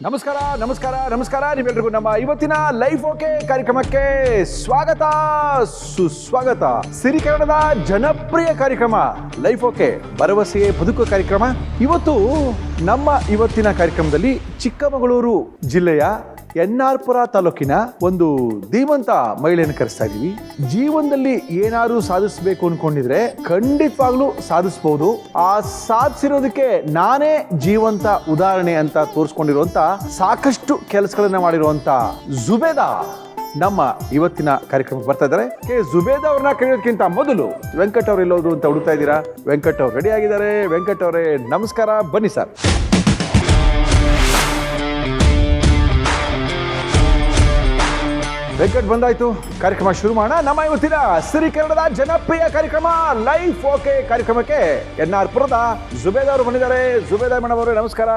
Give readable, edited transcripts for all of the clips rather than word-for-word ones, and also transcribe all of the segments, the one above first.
ನಮಸ್ಕಾರ ನಮಸ್ಕಾರ ನಮಸ್ಕಾರ ನೀವೆಲ್ಲರಿಗೂ ನಮ್ಮ ಇವತ್ತಿನ ಲೈಫ್ ಓಕೆ ಕಾರ್ಯಕ್ರಮಕ್ಕೆ ಸ್ವಾಗತ ಸುಸ್ವಾಗತ. ಸಿರಿಕನ್ನಡದ ಜನಪ್ರಿಯ ಕಾರ್ಯಕ್ರಮ ಲೈಫ್ ಓಕೆ, ಭರವಸೆಯೇ ಬದುಕು ಕಾರ್ಯಕ್ರಮ. ಇವತ್ತು ನಮ್ಮ ಇವತ್ತಿನ ಕಾರ್ಯಕ್ರಮದಲ್ಲಿ ಚಿಕ್ಕಮಗಳೂರು ಜಿಲ್ಲೆಯ ಎನ್ನಾರ್ಪುರ ತಾಲೂಕಿನ ಒಂದು ಧೀಮಂತ ಮಹಿಳೆಯನ್ನು ಕರೆಸ್ತಾ ಇದೀವಿ. ಜೀವನದಲ್ಲಿ ಏನಾದ್ರು ಸಾಧಿಸಬೇಕು ಅನ್ಕೊಂಡಿದ್ರೆ ಖಂಡಿತವಾಗ್ಲೂ ಸಾಧಿಸಬಹುದು. ಆ ಸಾಧಿಸಿರೋದಕ್ಕೆ ನಾನೇ ಜೀವಂತ ಉದಾಹರಣೆ ಅಂತ ತೋರಿಸ್ಕೊಂಡಿರುವಂತ ಸಾಕಷ್ಟು ಕೆಲಸಗಳನ್ನ ಮಾಡಿರುವಂತ ಜುಬೇದಾ ನಮ್ಮ ಇವತ್ತಿನ ಕಾರ್ಯಕ್ರಮಕ್ಕೆ ಬರ್ತಾ ಇದ್ದಾರೆ. ಜುಬೇದಾ ಅವ್ರನ್ನ ಕರೆಯೋದಕ್ಕಿಂತ ಮೊದಲು ವೆಂಕಟ್ ಅವ್ರು ಎಲ್ಲೋದ್ರು ಅಂತ ಹುಡುಕ್ತಾ ಇದ್ದೀರಾ? ವೆಂಕಟ್ ಅವ್ರು ರೆಡಿ ಆಗಿದ್ದಾರೆ. ವೆಂಕಟ್ ಅವರೇ ನಮಸ್ಕಾರ, ಬನ್ನಿ ಸರ್. ವೆಂಕಟ್ ಬಂದಾಯ್ತು, ಕಾರ್ಯಕ್ರಮ ಶುರು ಮಾಡೋಣ. ನಮ್ಮ ಇವತ್ತಿನ ಸಿರಿಕನ್ನಡದ ಜನಪ್ರಿಯ ಕಾರ್ಯಕ್ರಮ ಲೈಫ್ ಓಕೆ ಕಾರ್ಯಕ್ರಮಕ್ಕೆ ಎನ್ನಾರ್ಪುರದ ಜುಬೇದಾ ಅವರು ಬಂದಿದ್ದಾರೆ. ಜುಬೇದಾ ಮೇಡಮ್ ಅವರೇ ನಮಸ್ಕಾರ,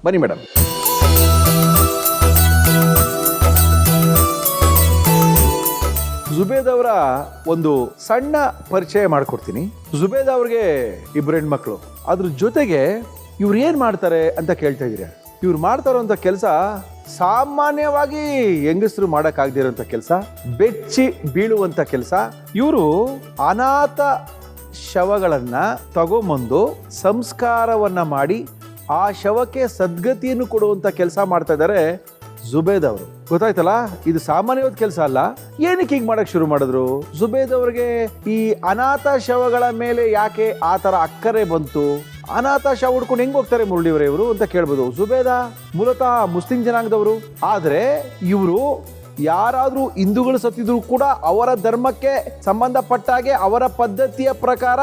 ಬನ್ನಿ ಮೇಡಮ್. ಜುಬೇದಾ ಅವರ ಒಂದು ಸಣ್ಣ ಪರಿಚಯ ಮಾಡಿಕೊಡ್ತೀನಿ. ಜುಬೇದಾ ಅವ್ರಿಗೆ ಇಬ್ಬರು ಹೆಣ್ಮಕ್ಳು. ಅದ್ರ ಜೊತೆಗೆ ಇವ್ರು ಏನ್ ಮಾಡ್ತಾರೆ ಅಂತ ಕೇಳ್ತಾ ಇದ್ದೀರಾ. ಇವ್ರು ಮಾಡ್ತಾ ಇರೋಂಥ ಕೆಲಸ ಸಾಮಾನ್ಯವಾಗಿ ಹೆಂಗಸರು ಮಾಡಕ್ಕಾಗದಿರೋಂಥ ಕೆಲಸ, ಬೆಚ್ಚಿ ಬೀಳುವಂತ ಕೆಲಸ. ಇವರು ಅನಾಥ ಶವಗಳನ್ನ ತಗೊಂಬಂದು ಸಂಸ್ಕಾರವನ್ನ ಮಾಡಿ ಆ ಶವಕ್ಕೆ ಸದ್ಗತಿಯನ್ನು ಕೊಡುವಂತ ಕೆಲಸ ಮಾಡ್ತಾ ಇದ್ದಾರೆ ಜುಬೇದಾ ಅವರು. ಗೊತ್ತಾಯ್ತಲ್ಲ, ಇದು ಸಾಮಾನ್ಯವಾದ ಕೆಲಸ ಅಲ್ಲ. ಏನಕ್ಕೆ ಹೀಗೆ ಮಾಡಕ್ ಶುರು ಮಾಡಿದ್ರು? ಜುಬೇದಾ ಅವ್ರಿಗೆ ಈ ಅನಾಥ ಶವಗಳ ಮೇಲೆ ಯಾಕೆ ಆ ತರ ಅಕ್ಕರೆ ಬಂತು? ಅನಾಥ ಶವ ಹುಡ್ಕೊಂಡು ಹೆಂಗ್ ಹೋಗ್ತಾರೆ ಮುರಳಿಯವರೇ ಇವರು ಅಂತ ಕೇಳ್ಬೋದು. ಜುಬೇದಾ ಮೂಲತಃ ಮುಸ್ಲಿಂ ಜನಾಂಗದವರು. ಆದ್ರೆ ಇವರು ಯಾರಾದ್ರೂ ಹಿಂದೂಗಳು ಸತ್ತಿದ್ರು ಕೂಡ ಅವರ ಧರ್ಮಕ್ಕೆ ಸಂಬಂಧಪಟ್ಟಾಗೆ ಅವರ ಪದ್ಧತಿಯ ಪ್ರಕಾರ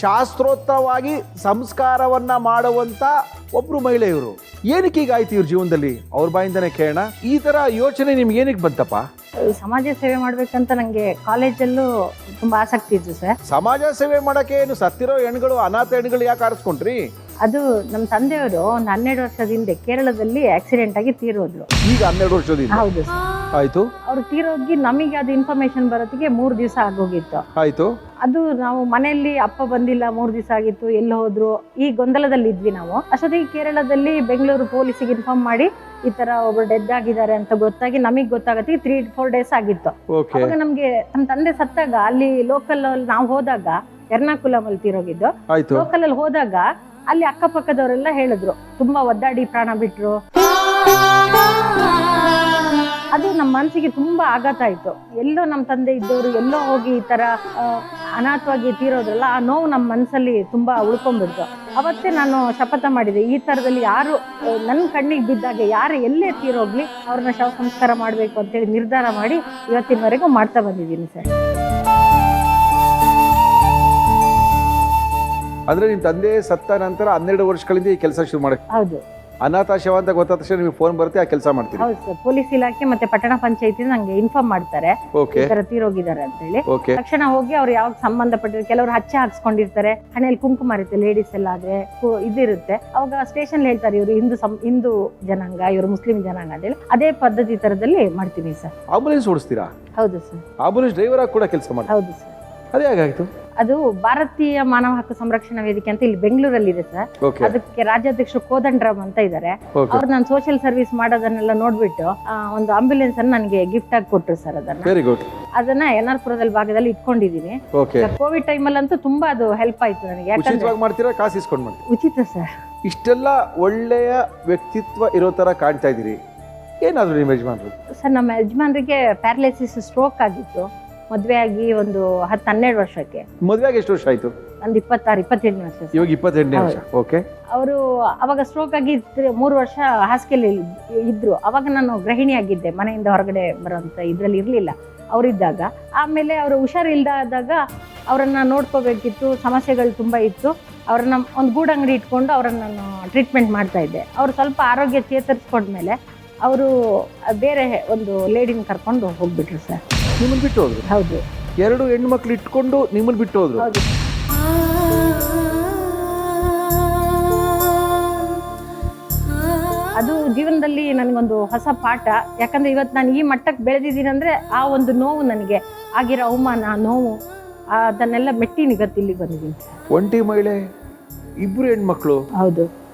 ಶಾಸ್ತ್ರೋಕ್ತವಾಗಿ ಸಂಸ್ಕಾರವನ್ನ ಮಾಡುವಂತ ಒಬ್ರು ಮಹಿಳೆ ಇವರು. ಏನಕ್ಕೆ ಹೀಗಾಯ್ತು ಇವ್ರ ಜೀವನದಲ್ಲಿ? ಅವ್ರ ಬಾಯಿಂದನೇ ಕೇಳೋಣ. ಈ ತರ ಯೋಚನೆ ನಿಮ್ಗೆ ಏನಕ್ಕೆ ಬಂತಪ್ಪ? ಸಮಾಜ ಸೇವೆ ಮಾಡ್ಬೇಕಂತ ನಂಗೆ ಕಾಲೇಜಲ್ಲೂ ತುಂಬಾ ಆಸಕ್ತಿ ಇತ್ತು ಸರ್. ಸಮಾಜ ಸೇವೆ ಮಾಡಕ್ಕೆ ಏನು ಸತ್ತಿರೋ ಹೆಣ್ಗಳು, ಅನಾಥ ಹೆಣ್ಗಳು ಯಾಕೆ ಆರಿಸ್ಕೊಂಡ್ರಿ? ಅದು ನಮ್ಮ ತಂದೆಯವರು ಒಂದು 12 ವರ್ಷದ ಹಿಂದೆ ಕೇರಳದಲ್ಲಿ ಆಕ್ಸಿಡೆಂಟ್ ಆಗಿ ತೀರೋದ್ರು. ಈಗ 12 ವರ್ಷದಿಂದ? ಹೌದು ಸರ್. ಆಯ್ತು. ಅವ್ರು ತೀರೋಗಿ ನಮಗೆ ಅದು ಇನ್ಫಾರ್ಮೇಶನ್ ಬರೋದಕ್ಕೆ 3 ದಿವಸ ಆಗೋಗಿತ್ತು. ಆಯ್ತು. ಅದು ನಾವು ಮನೆಯಲ್ಲಿ ಅಪ್ಪ ಬಂದಿಲ್ಲ, 3 ದಿವಸ ಆಗಿತ್ತು, ಎಲ್ಲ ಹೋದ್ರು, ಈ ಗೊಂದಲದಲ್ಲಿ ಇದ್ವಿ ನಾವು. ಅಷ್ಟೊತ್ತಿಗೆ ಕೇರಳದಲ್ಲಿ ಬೆಂಗಳೂರು ಪೊಲೀಸಿಗೆ ಇನ್ಫಾರ್ಮ್ ಮಾಡಿ ಈ ತರ ಒಬ್ರು ಡೆತ್ ಆಗಿದ್ದಾರೆ ಅಂತ ಗೊತ್ತಾಗಿ ನಮಗ್ ಗೊತ್ತಾಗತ್ತೆ 3-4 ಡೇಸ್ ಆಗಿತ್ತು. ಅವಾಗ ನಮ್ಗೆ ನಮ್ಮ ತಂದೆ ಸತ್ತಾಗ ಅಲ್ಲಿ ಲೋಕಲ್ ನಾವು ಹೋದಾಗ, ಎರ್ನಾಕುಲಂ ಅಲ್ಲಿ ತೀರೋಗಿದ್ದು, ಲೋಕಲ್ ಅಲ್ಲಿ ಹೋದಾಗ ಅಲ್ಲಿ ಅಕ್ಕಪಕ್ಕದವರೆಲ್ಲ ಹೇಳಿದ್ರು ತುಂಬಾ ಒದ್ದಾಡಿ ಪ್ರಾಣ ಬಿಟ್ರು. ಅದು ನಮ್ಮ ಮನಸ್ಸಿಗೆ ತುಂಬಾ ಆಘಾತ ಆಯ್ತು. ಎಲ್ಲೋ ನಮ್ಮ ತಂದೆ ಇದ್ದವರು ಎಲ್ಲೋ ಹೋಗಿ ಈ ತರ ಅನಾಥವಾಗಿ ತೀರೋದ್ರಲ್ಲ, ಆ ನೋವು ನಮ್ಮ ಮನಸ್ಸಲ್ಲಿ ತುಂಬಾ ಉಳ್ಕೊಂಡ್ಬಿಡ್ತು. ಅವತ್ತೇ ನಾನು ಶಪಥ ಮಾಡಿದೆ, ಈ ತರದಲ್ಲಿ ಯಾರು ನನ್ನ ಕಣ್ಣಿಗೆ ಬಿದ್ದಾಗೆ ಯಾರು ಎಲ್ಲೇ ತೀರೋಗ್ಲಿ ಅವ್ರನ್ನ ಶವ ಸಂಸ್ಕಾರ ಮಾಡ್ಬೇಕು ಅಂತೇಳಿ ನಿರ್ಧಾರ ಮಾಡಿ ಇವತ್ತಿನವರೆಗೂ ಮಾಡ್ತಾ ಬಂದಿದ್ದೀನಿ ಸರ್. ಅಂದ್ರೆ ನಿಮ್ ತಂದೆ ಸತ್ತ ನಂತರ 12 ವರ್ಷಗಳಿಂದ ಈ ಕೆಲಸ ಶುರು ಮಾಡಕ್ಕೆ? ಹೌದು. ಅನಾಥ ಶವ ಅಂತ ಗೊತ್ತಾದ ತಕ್ಷಣ ನಿಮಗೆ ಫೋನ್ ಬರುತ್ತೆ, ಆ ಕೆಲಸ ಮಾಡ್ತೀವಿ? ಹೌದು ಸರ್. ಪೊಲೀಸ್ ಇಲಾಖೆ ಮತ್ತೆ ಪಟ್ಟಣ ಪಂಚಾಯತಿ ನಂಗೆ ಇನ್ಫಾರ್ಮ್ ಮಾಡ್ತಾರೆ ಈ ತರ ತೀರೋಗಿದ್ದಾರೆ ಅಂತ ಹೇಳಿ. ತಕ್ಷಣ ಹೋಗಿ ಅವ್ರು ಯಾವಾಗ ಸಂಬಂಧಪಟ್ಟಿರೋ, ಕೆಲವರು ಹಚ್ಚೆ ಹಾಕ್ಸ್ಕೊಂಡಿರ್ತಾರೆ, ಹಣೆಯಲ್ಲಿ ಕುಂಕುಮ ಇರುತ್ತೆ, ಲೇಡೀಸ್ ಎಲ್ಲ ಆದ್ರೆ ಇದಿರುತ್ತೆ. ಅವಾಗ ಸ್ಟೇಷನ್ ಹೇಳ್ತಾರೆ ಇವರು ಹಿಂದೂ ಜನಾಂಗ, ಇವರು ಮುಸ್ಲಿಂ ಜನಾಂಗ ಅಂತ ಹೇಳಿ. ಅದೇ ಪದ್ಧತಿ ತರದಲ್ಲಿ ಮಾಡ್ತೀನಿ ಸರ್. ಆಂಬುಲೆನ್ಸ್ ಓಡಿಸ್ತೀರಾ? ಹೌದು ಸರ್. ಆಂಬುಲೆನ್ಸ್ ಡ್ರೈವರ್ ಆಗಿ ಕೂಡ ಕೆಲಸ ಮಾಡ್ತೀರಾ? ಹೌದು ಸರ್. ಅದೇ ಹೇಗಾಯ್ತು? ಅದು ಭಾರತೀಯ ಮಾನವ ಹಕ್ಕು ಸಂರಕ್ಷಣಾ ವೇದಿಕೆ ಅಂತ ಇಲ್ಲಿ ಬೆಂಗಳೂರಲ್ಲಿ ಇದೆ ಸರ್. ಅದಕ್ಕೆ ರಾಜ್ಯಾಧ್ಯಕ್ಷರು ಕೋದಂಡರಾಮ್ ಅಂತ ಇದ್ದಾರೆ. ಅವ್ರು ನಾನು ಸೋಷಿಯಲ್ ಸರ್ವಿಸ್ ಮಾಡೋದನ್ನೆಲ್ಲ ನೋಡ್ಬಿಟ್ಟು ಒಂದು ಆಂಬ್ಯುಲೆನ್ಸ್ ಅನ್ನು ನನಗೆ ಗಿಫ್ಟ್ ಆಗಿ ಕೊಟ್ರು ಸರ್. ಅದನ್ನ ಎನ್ನಾರ್ಪುರದಲ್ಲಿ ಭಾಗದಲ್ಲಿ ಇಟ್ಕೊಂಡಿದ್ದೀನಿ. ಕೋವಿಡ್ ಟೈಮಲ್ಲಿ ಅಂತೂ ತುಂಬಾ ಅದು ಹೆಲ್ಪ್ ಆಯ್ತು ನನಗೆ. ಯಾಕಂದ್ರೆ ಉಚಿತ ಸರ್. ಇಷ್ಟೆಲ್ಲ ಒಳ್ಳೆಯ ವ್ಯಕ್ತಿತ್ವ ಇರೋ ತರ ಕಾಣ್ತಾ ಇದೀರಿ. ಏನಾದ್ರು ನಿಮ್ಮ ಯಜಮಾನ್ರು? ಸರ್, ನಮ್ಮ ಯಜಮಾನ್ರಿಗೆ ಪ್ಯಾರಲೈಸಿಸ್ ಸ್ಟ್ರೋಕ್ ಆಗಿತ್ತು. ಮದ್ವೆ ಆಗಿ ಒಂದು 10-12 ವರ್ಷಕ್ಕೆ. ಮದ್ವೆ ಆಗಿ ಎಷ್ಟು ವರ್ಷ ಆಯ್ತು? ಒಂದು 26-27 ವರ್ಷ. ಇವಾಗ 28ನೇ ವರ್ಷ. ಓಕೆ. ಅವರು ಅವಾಗ ಸ್ಟ್ರೋಕ್ ಆಗಿ 3 ವರ್ಷ ಹಾಸಿಗೆಯಲ್ಲಿ ಇದ್ರು. ಅವಾಗ ನಾನು ಗೃಹಿಣಿ ಆಗಿದ್ದೆ, ಮನೆಯಿಂದ ಹೊರಗಡೆ ಬರೋಂಥ ಇದ್ರಲ್ಲಿ ಇರ್ಲಿಲ್ಲ ಅವರಿದ್ದಾಗ. ಆಮೇಲೆ ಅವರು ಹುಷಾರಿಲ್ದಾದಾಗ ಅವರನ್ನ ನೋಡ್ಕೋಬೇಕಿತ್ತು, ಸಮಸ್ಯೆಗಳು ತುಂಬಾ ಇತ್ತು. ಅವ್ರನ್ನ ಒಂದು ಗೂಡಂಗಡಿ ಇಟ್ಕೊಂಡು ಅವ್ರನ್ನ ನಾನು ಟ್ರೀಟ್ಮೆಂಟ್ ಮಾಡ್ತಾ ಇದ್ದೆ. ಅವ್ರು ಸ್ವಲ್ಪ ಆರೋಗ್ಯ ಚೇತರಿಸ್ಕೊಂಡ್ಮೇಲೆ ಅವರು ಬೇರೆ ಒಂದು ಲೇಡಿನ ಕರ್ಕೊಂಡು ಹೋಗ್ಬಿಟ್ರು ಸರ್. ನಿಮ್ಮನ್ನು ಬಿಟ್ಟು ಹೋದ್ರು? ಹೌದು. 2 ಹೆಣ್ಣು ಮಕ್ಳು ಇಟ್ಕೊಂಡು ನಿಮ್ಮನ್ನು ಬಿಟ್ಟು ಹೋದ್ರು? ಹೌದು. ಅದು ಜೀವನದಲ್ಲಿ ನನಗೊಂದು ಹೊಸ ಪಾಠ. ಯಾಕಂದ್ರೆ ಇವತ್ತು ನಾನು ಈ ಮಟ್ಟಕ್ಕೆ ಬೆಳೆದಿದ್ದೀನಿ ಅಂದ್ರೆ ಆ ಒಂದು ನೋವು, ನನಗೆ ಆಗಿರೋ ಅವಮಾನ, ನೋವು, ಅದನ್ನೆಲ್ಲ ಮೆಟ್ಟಿ ಇವತ್ತು ಇಲ್ಲಿಗೆ ಬಂದಿದ್ದೀನಿ. ಒಂಟಿ ಮಹಿಳೆ, 2 ಹೆಣ್ಮಕ್ಳು. ಹೌದು.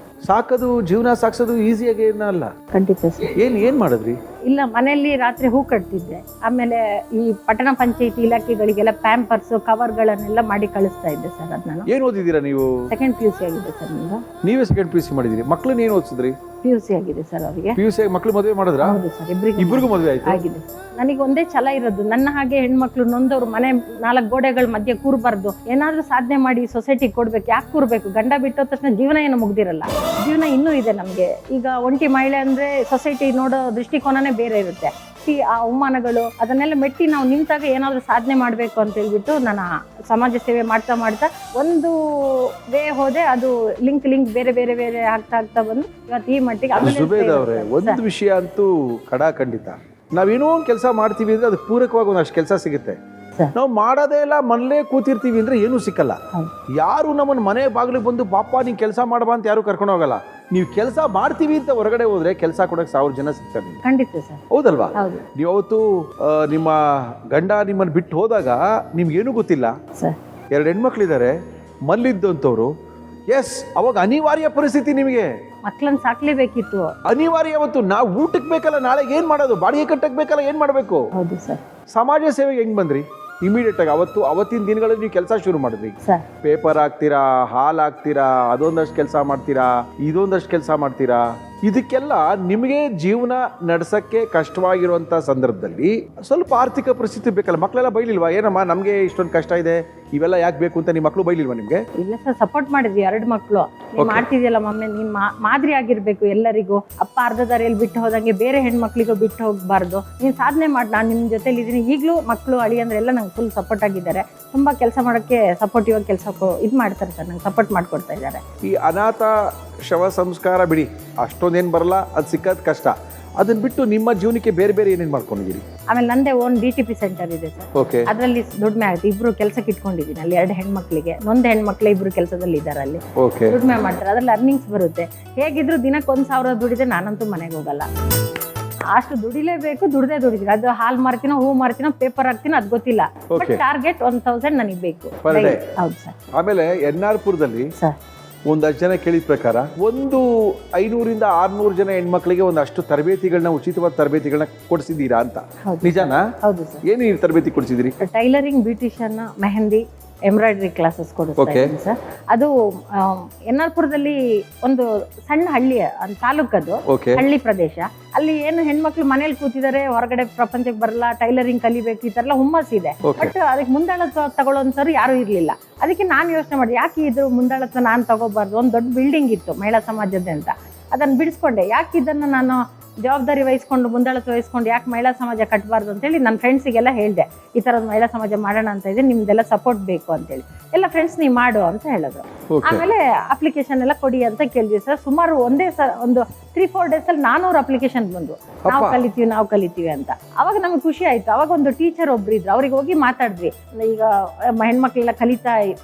ಸಾಕೋದು ಜೀವನ ಸಾಗಿಸೋದು ಈಸಿಯಾಗಿ ಏನಲ್ಲ. ಖಂಡಿತ ಸರ್. ಏನ್ ಮಾಡಿದ್ರಿ? ಇಲ್ಲ, ಮನೆಯಲ್ಲಿ ರಾತ್ರಿ ಹೂ ಕಟ್ತಿದ್ದೆ. ಆಮೇಲೆ ಈ ಪಟ್ಟಣ ಪಂಚಾಯತಿ ಇಲಾಖೆಗಳಿಗೆಲ್ಲ ಪ್ಯಾಂಪರ್ಸ್ ಕವರ್ಗಳನ್ನೆಲ್ಲ ಮಾಡಿ ಕಳಿಸ್ತಾ ಇದ್ದೆ ಸರ್. ಅದ್ ನಾನು ಏನ್ ಓದಿದ್ದೀರಾ ನೀವು? ಸೆಕೆಂಡ್ PUC ಆಗಿದೆ ಸರ್ ನಿಮ್ದು. ನೀವೇ ಸೆಕೆಂಡ್ PUC ಮಾಡಿದಿರಿ. ಮಕ್ಳನ್ನ ಏನ್ ಓದಿಸಿದ್ರಿ? PUC ಆಗಿದೆ ಸರ್ ಅವರಿಗೆ. PUC ಮಕ್ಳು ಮದುವೆ ಮಾಡಿದ್ರಾ? ಹೌದು ಸರ್, ಇಬ್ರಿಗೂ ಮದುವೆ ಆಯ್ತು. ಆಗಿದೆ. ನನಗೆ ಒಂದೇ ಛಲ ಇರೋದು, ನನ್ನ ಹಾಗೆ ಹೆಣ್ಮಕ್ಳು ನೊಂದವ್ರು ಮನೆ 4 ಗೋಡೆಗಳ ಮಧ್ಯೆ ಕೂರ್ಬಾರ್ದು, ಏನಾದ್ರೂ ಸಾಧನೆ ಮಾಡಿ ಸೊಸೈಟಿಗೆ ಕೊಡ್ಬೇಕು. ಯಾಕೆ ಕೂರ್ಬೇಕು? ಗಂಡ ಬಿಟ್ಟೋದ ತಕ್ಷಣ ಜೀವನ ಏನು ಮುಗ್ದಿರಲ್ಲ, ಜೀವನ ಇನ್ನೂ ಇದೆ ನಮ್ಗೆ. ಈಗ ಒಂಟಿ ಮಹಿಳೆ ಅಂದ್ರೆ ಸೊಸೈಟಿ ನೋಡೋ ದೃಷ್ಟಿಕೋನನೇ ಬೇರೆ ಇರುತ್ತೆ. ಆ ಅವಮಾನಗಳು ಅದನ್ನೆಲ್ಲ ಮೆಟ್ಟಿ ನಾವು ನಿಂತಾಗ ಏನಾದ್ರೂ ಸಾಧನೆ ಮಾಡ್ಬೇಕು ಅಂತ ಹೇಳ್ಬಿಟ್ಟು ನಾನು ಸಮಾಜ ಸೇವೆ ಮಾಡ್ತಾ ಮಾಡ್ತಾ ಒಂದು ವೇ ಹೋದೆ. ಅದು ಲಿಂಕ್ ಬೇರೆ ಬೇರೆ ಬೇರೆ ಆಗ್ತಾ ಬಂದು ಇವತ್ತು ಈ ಮಟ್ಟಿಗೆ. ಜುಬೇದ್ ಅವರೇ, ಒಂದು ವಿಷಯ ಅಂತೂ ಖಂಡಿತ, ನಾವೇನೋ ಒಂದು ಕೆಲಸ ಮಾಡ್ತೀವಿ ಅಂದ್ರೆ ಅದು ಪೂರಕವಾಗಿ ಒಂದಷ್ಟು ಕೆಲಸ ಸಿಗುತ್ತೆ. ನಾವು ಮಾಡೋದೇ ಇಲ್ಲ, ಮನೇಲೇ ಕೂತಿರ್ತೀವಿ ಅಂದ್ರೆ ಏನೂ ಸಿಕ್ಕಲ್ಲ. ಯಾರು ನಮ್ಮನ್ನ ಮನೆ ಬಾಗಿಲಿಗೆ ಬಂದು ಪಾಪ ನೀನ್ ಕೆಲಸ ಮಾಡಬಾ ಅಂತ ಯಾರು ಕರ್ಕೊಂಡು ಹೋಗಲ್ಲ. ನೀವು ಕೆಲಸ ಮಾಡ್ತೀವಿ ಅಂತ ಹೊರಗಡೆ ಹೋದ್ರೆ ಕೆಲಸ ಕೊಡಕ್ಕೆ 1000 ಜನ ಸಿಗ್ತಾರೆ. ಖಂಡಿತ ಸರ್. ಹೌದಲ್ವಾ? ನೀವು ಅವತ್ತು ನಿಮ್ಮ ಗಂಡ ನಿಮ್ಮನ್ನ ಬಿಟ್ಟು ಹೋದಾಗ ನಿಮ್ಗೇನು ಗೊತ್ತಿಲ್ಲ. 2 ಹೆಣ್ಮಕ್ಳಿದ್ದಾರೆ, ಮಲ್ಲಿದ್ದಂಥವ್ರು. ಎಸ್, ಅವಾಗ ಅನಿವಾರ್ಯ ಪರಿಸ್ಥಿತಿ, ನಿಮಗೆ ಮಕ್ಕಳನ್ನ ಸಾಕ್ಲೇಬೇಕಿತ್ತು, ಅನಿವಾರ್ಯ. ಅವತ್ತು ನಾವು ಊಟಕ್ಕೆ ಬೇಕಲ್ಲ, ನಾಳೆ ಏನ್ ಮಾಡೋದು? ಬಾಡಿಗೆ ಕಟ್ಟಕ್ ಬೇಕಲ್ಲ, ಏನ್ ಮಾಡ್ಬೇಕು? ಹೌದು ಸರ್. ಸಮಾಜ ಸೇವೆಗೆ ಹೆಂಗ್ ಬಂದ್ರಿ? ಇಮಿಡಿಯೇಟ್ ಆಗಿ ಅವತ್ತಿನ ದಿನಗಳಲ್ಲಿ ನೀವು ಕೆಲಸ ಶುರು ಮಾಡಿದ್ರಿ. ಪೇಪರ್ ಹಾಕ್ತೀರಾ, ಹಾಲ್ ಹಾಕ್ತೀರಾ, ಅದೊಂದಷ್ಟು ಕೆಲಸ ಮಾಡ್ತೀರಾ, ಇದೊಂದಷ್ಟು ಕೆಲಸ ಮಾಡ್ತೀರಾ. ಇದಕ್ಕೆಲ್ಲ ನಿಮಗೆ ಜೀವನ ನಡೆಸಕ್ಕೆ ಕಷ್ಟವಾಗಿರುವಂತ ಸಂದರ್ಭದಲ್ಲಿ ಸ್ವಲ್ಪ ಆರ್ಥಿಕ ಪರಿಸ್ಥಿತಿ ಬೇಕಲ್ಲ. ಮಕ್ಕಳೆಲ್ಲ ಬೈಲಿಲ್ವಾ? ಏನಮ್ಮ ನಮ್ಗೆ ಇಷ್ಟೊಂದು ಕಷ್ಟ ಇದೆ, ಇವೆಲ್ಲ ಯಾಕೆ ಬೇಕು ಅಂತ ನಿಮ್ಮ ಮಕ್ಕಳು ಬೈಲಿಲ್ವಾ ನಿಮ್ಗೆ? ಇಲ್ಲ ಸರ್, ಸಪೋರ್ಟ್ ಮಾಡಿದ್ವಿ 2 ಮಕ್ಕಳು. ನೀನ್ ಮಾಡ್ತಿದ್ಯಲ್ಲ ಮಮ್ಮಿ, ನೀನ್ ಮಾದರಿ ಆಗಿರ್ಬೇಕು ಎಲ್ಲರಿಗೂ. ಅಪ್ಪ ಅರ್ಧ ದಾರಿಯಲ್ಲಿ ಬಿಟ್ಟು ಹೋದಂಗೆ ಬೇರೆ ಹೆಣ್ಮಕ್ಳಿಗೂ ಬಿಟ್ಟು ಹೋಗ್ಬಾರ್ದು, ನೀನ್ ಸಾಧನೆ ಮಾಡಿ, ನಾನು ನಿಮ್ ಜೊತೆಲಿ ಇದೀನಿ. ಈಗಲೂ ಮಕ್ಕಳು ಅಳಿ ಅಂದ್ರೆ ಎಲ್ಲ ನಂಗೆ ಫುಲ್ ಸಪೋರ್ಟ್ ಆಗಿದ್ದಾರೆ. ತುಂಬಾ ಕೆಲಸ ಮಾಡೋಕ್ಕೆ ಸಪೋರ್ಟಿವ್ ಆಗಿ ಕೆಲಸ ಇದು ಮಾಡ್ತಾರೆ ಸರ್, ನಂಗೆ ಸಪೋರ್ಟ್ ಮಾಡ್ಕೊಡ್ತಾ ಇದ್ದಾರೆ. ಈ ಅನಾಥ ಶವ ಸಂಸ್ಕಾರ ಬಿಡಿ, ಅಷ್ಟೊಂದೇನು ಬರಲ್ಲ, ಅದು ಸಿಕ್ಕದ್ ಕಷ್ಟ. ಅದನ್ನ ಬಿಟ್ಟು ನಿಮ್ಮ ಜೀವನಕ್ಕೆ ಬೇರೆ ಬೇರೆ ಏನೇನು ಮಾಡ್ಕೊಂಡಿದ್ದೀರಿ? ಆಮೇಲೆ ನಂದೇ ಓನ್ DTP ಸೆಂಟರ್ ಇದೆ ಸರ್. ಓಕೆ. ಅದರಲ್ಲಿ ದುಡಿಮೆ ಆಗುತ್ತೆ. 2 ಕೆಲಸಕ್ಕೆ ಇಟ್ಕೊಂಡಿದ್ದೀನಿ ಅಲ್ಲಿ. 2 ಹೆಣ್ಮಕ್ಳಿಗೆ, ನೊಂದು ಹೆಣ್ಮಕ್ಳು 2 ಕೆಲಸದಲ್ಲಿ ಇದ್ದಾರೆ ಅಲ್ಲಿ. ಓಕೆ. ದುಡಿಮೆ ಮಾಡ್ತಾರೆ, ಅದ್ರಲ್ಲಿ ಅರ್ನಿಂಗ್ಸ್ ಬರುತ್ತೆ. ಹೇಗಿದ್ರು ದಿನಕ್ಕೆ 1,000 ದುಡಿದೆ, ನಾನಂತೂ ಮನೆಗೆ ಹೋಗಲ್ಲ. ಅಷ್ಟು ದುಡಿಲೇಬೇಕು, ದುಡಿತೀನಿ. ಅದು ಹಾಲ್ ಮಾರ್ತೀನೋ, ಹೂ ಮಾರ್ತೀನೋ, ಪೇಪರ್ ಹಾಕ್ತೀನೋ, ಅದು ಗೊತ್ತಿಲ್ಲ. ಬಟ್ ಟಾರ್ಗೆಟ್ 1,000 ನನಗೆ ಬೇಕು. ಹೌದು ಸರ್. ಆಮೇಲೆ ಎನ್ಆರ್ಪುರದಲ್ಲಿ ಸರ್ ಒಂದಷ್ಟು ಜನ ಕೇಳಿದ ಪ್ರಕಾರ ಒಂದು 500 ರಿಂದ 600 ಜನ ಹೆಣ್ಮಕ್ಳಿಗೆ ಒಂದಷ್ಟು ತರಬೇತಿಗಳನ್ನ, ಉಚಿತವಾದ ತರಬೇತಿಗಳನ್ನ ಕೊಡಿಸಿದ್ದೀರಾ ಅಂತ, ನಿಜಾನಾ? ಹೌದು ಸರ್. ಏನು ತರಬೇತಿ ಕೊಡಿಸಿದಿರಿ? Tailoring, beautician, mehndi, embroidery classes ಕೊಡಿಸ್ತಾ ಇದ್ದೀನಿ ಸರ್. ಅದು ಎನ್ಆರ್ಪುರದಲ್ಲಿ ಒಂದು ಸಣ್ಣ ಹಳ್ಳಿ, ತಾಲೂಕದು ಹಳ್ಳಿ ಪ್ರದೇಶ. ಅಲ್ಲಿ ಏನು ಹೆಣ್ಮಕ್ಳು ಮನೇಲಿ ಕೂತಿದ್ದಾರೆ, ಹೊರಗಡೆ ಪ್ರಪಂಚಕ್ಕೆ ಬರಲ್ಲ, ಟೈಲರಿಂಗ್ ಕಲಿಬೇಕು, ಈ ತರ ಎಲ್ಲ ಹುಮ್ಮಸ್ ಇದೆ. ಬಟ್ ಅದಕ್ಕೆ ಮುಂದಾಳತ್ವ ತಗೊಳ್ಳೋಂಥವ್ರು ಯಾರು ಇರ್ಲಿಲ್ಲ. ಅದಕ್ಕೆ ನಾನು ಯೋಚನೆ ಮಾಡಿದೆ, ಯಾಕೆ ಇದು ಮುಂದಾಳತ್ವ ನಾನು ತಗೋಬಾರ್ದು. ಒಂದು ದೊಡ್ಡ ಬಿಲ್ಡಿಂಗ್ ಇತ್ತು ಮಹಿಳಾ ಸಮಾಜದ ಅಂತ, ಅದನ್ನ ಬಿಡಿಸ್ಕೊಂಡೆ. ಯಾಕೆ ಇದನ್ನ ನಾನು ಜವಾಬ್ದಾರಿ ವಹಿಸ್ಕೊಂಡು, ಮುಂದಾಳತ್ವ ವಹಿಸ್ಕೊಂಡು ಯಾಕೆ ಮಹಿಳಾ ಸಮಾಜ ಕಟ್ಟಬಾರ್ದು ಅಂತೇಳಿ ನನ್ನ ಫ್ರೆಂಡ್ಸಿಗೆಲ್ಲ ಹೇಳಿದೆ, ಈ ಥರದ ಮಹಿಳಾ ಸಮಾಜ ಮಾಡೋಣ ಅಂತ ಇದೆ, ನಿಮ್ದೆಲ್ಲ ಸಪೋರ್ಟ್ ಬೇಕು ಅಂತೇಳಿ. ಎಲ್ಲ ಫ್ರೆಂಡ್ಸ್ ನೀವು ಮಾಡು ಅಂತ ಹೇಳಿದ್ರು. ಆಮೇಲೆ ಅಪ್ಲಿಕೇಶನ್ ಎಲ್ಲ ಕೊಡಿ ಅಂತ ಕೇಳಿದ್ವಿ ಸರ್. ಸುಮಾರು ಒಂದು 3-4 ಡೇಸಲ್ಲಿ 400 ಅಪ್ಲಿಕೇಶನ್ ಬಂದು, ನಾವು ಕಲಿತೀವಿ ಅಂತ. ಅವಾಗ ನಮ್ಗೆ ಖುಷಿ ಆಯ್ತು. ಅವಾಗ ಒಂದು ಟೀಚರ್ ಒಬ್ರು ಇದ್ರು, ಅವ್ರಿಗೆ ಹೋಗಿ ಮಾತಾಡಿದ್ವಿ. ಈಗ ಹೆಣ್ಮಕ್ಳೆಲ್ಲ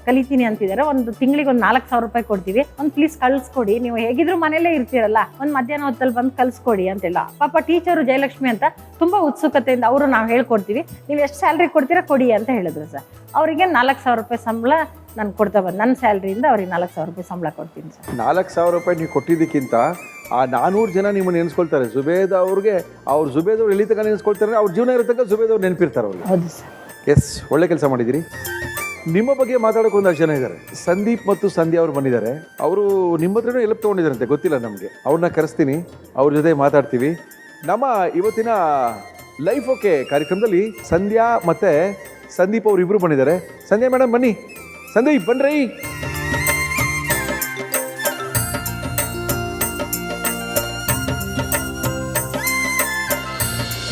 ಕಲಿತೀನಿ ಅಂತಿದ್ದಾರೆ, ಒಂದು ತಿಂಗಳಿಗೆ ಒಂದು 4,000 ರೂಪಾಯಿ ಕೊಡ್ತೀವಿ, ಒಂದು ಪ್ಲೀಸ್ ಕಳ್ಸ್ಕೊಡಿ, ನೀವು ಹೇಗಿದ್ರು ಮನೇಲೇ ಇರ್ತೀರಲ್ಲ, ಒಂದು ಮಧ್ಯಾಹ್ನ ಹೊತ್ತಲ್ಲಿ ಬಂದು ಕಳ್ಸ್ಕೊಡಿ ಅಂತೆಲ್ಲ. ಪಾಪ ಟೀಚರು ಜಯಲಕ್ಷ್ಮಿ ಅಂತ ತುಂಬಾ ಉತ್ಸುಕತೆಯಿಂದ, ಅವರು ನಾವು ಹೇಳ್ಕೊಡ್ತೀವಿ, ನೀವು ಎಷ್ಟು ಸ್ಯಾಲ್ರಿ ಕೊಡ್ತೀರಾ ಕೊಡಿ ಅಂತ ಹೇಳಿದ್ರು ಸರ್. ಅವರಿಗೆ 4,000 ರೂಪಾಯಿ ಸಂಬಳ ನಾನು ಕೊಡ್ತಾ ಬಂದು, ನನ್ನ ಸ್ಯಾಲ್ರಿಯಿಂದ ಅವ್ರಿಗೆ 4,000 ರೂಪಾಯಿ ಸಂಬಳ ಕೊಡ್ತೀನಿ ಸರ್. 4,000 ರೂಪಾಯಿ ನೀವು ಕೊಟ್ಟಿದ್ದಕ್ಕಿಂತ ಆ 400 ಜನ ನಿಮ್ಮನ್ನು ನೆನೆಸ್ಕೊಳ್ತಾರೆ. ಜುಬೇದ್ ಅವ್ರಿಗೆ, ಜುಬೇದ್ ಅವ್ರು ಎಲ್ಲಿ ತನಕ ನೆನೆಸ್ಕೊಳ್ತಾರೆ, ಅವ್ರ ಜೀವನ ಇರತಕ್ಕ ಜುಬೇದ್ ಅವ್ರು ನೆನಪಿರ್ತಾರೆ ಅವ್ರಿಗೆ. ಹೌದು ಸರ್. ಎಸ್, ಒಳ್ಳೆ ಕೆಲಸ ಮಾಡಿದಿರಿ. ನಿಮ್ಮ ಬಗ್ಗೆ ಮಾತಾಡೋಕೆ ಒಂದಷ್ಟು ಜನ ಇದ್ದಾರೆ. ಸಂದೀಪ್ ಮತ್ತು ಸಂಧ್ಯಾ ಅವರು ಬಂದಿದ್ದಾರೆ. ಅವರು ನಿಮ್ಮ ಹತ್ರನೂ ಎಲ್ಪ್ ತೊಗೊಂಡಿದ್ದಾರಂತೆ, ಗೊತ್ತಿಲ್ಲ ನಮಗೆ. ಅವ್ರನ್ನ ಕರೆಸ್ತೀನಿ, ಅವ್ರ ಜೊತೆ ಮಾತಾಡ್ತೀವಿ. ನಮ್ಮ ಇವತ್ತಿನ ಲೈಫ್ ಓಕೆ ಕಾರ್ಯಕ್ರಮದಲ್ಲಿ ಸಂಧ್ಯಾ ಮತ್ತು ಸಂದೀಪ್ ಅವರು ಇಬ್ಬರು ಬಂದಿದ್ದಾರೆ. ಸಂಧ್ಯಾ ಮೇಡಮ್ ಬನ್ನಿ. ಸಂದೀಪ್ ಬನ್ರಿ.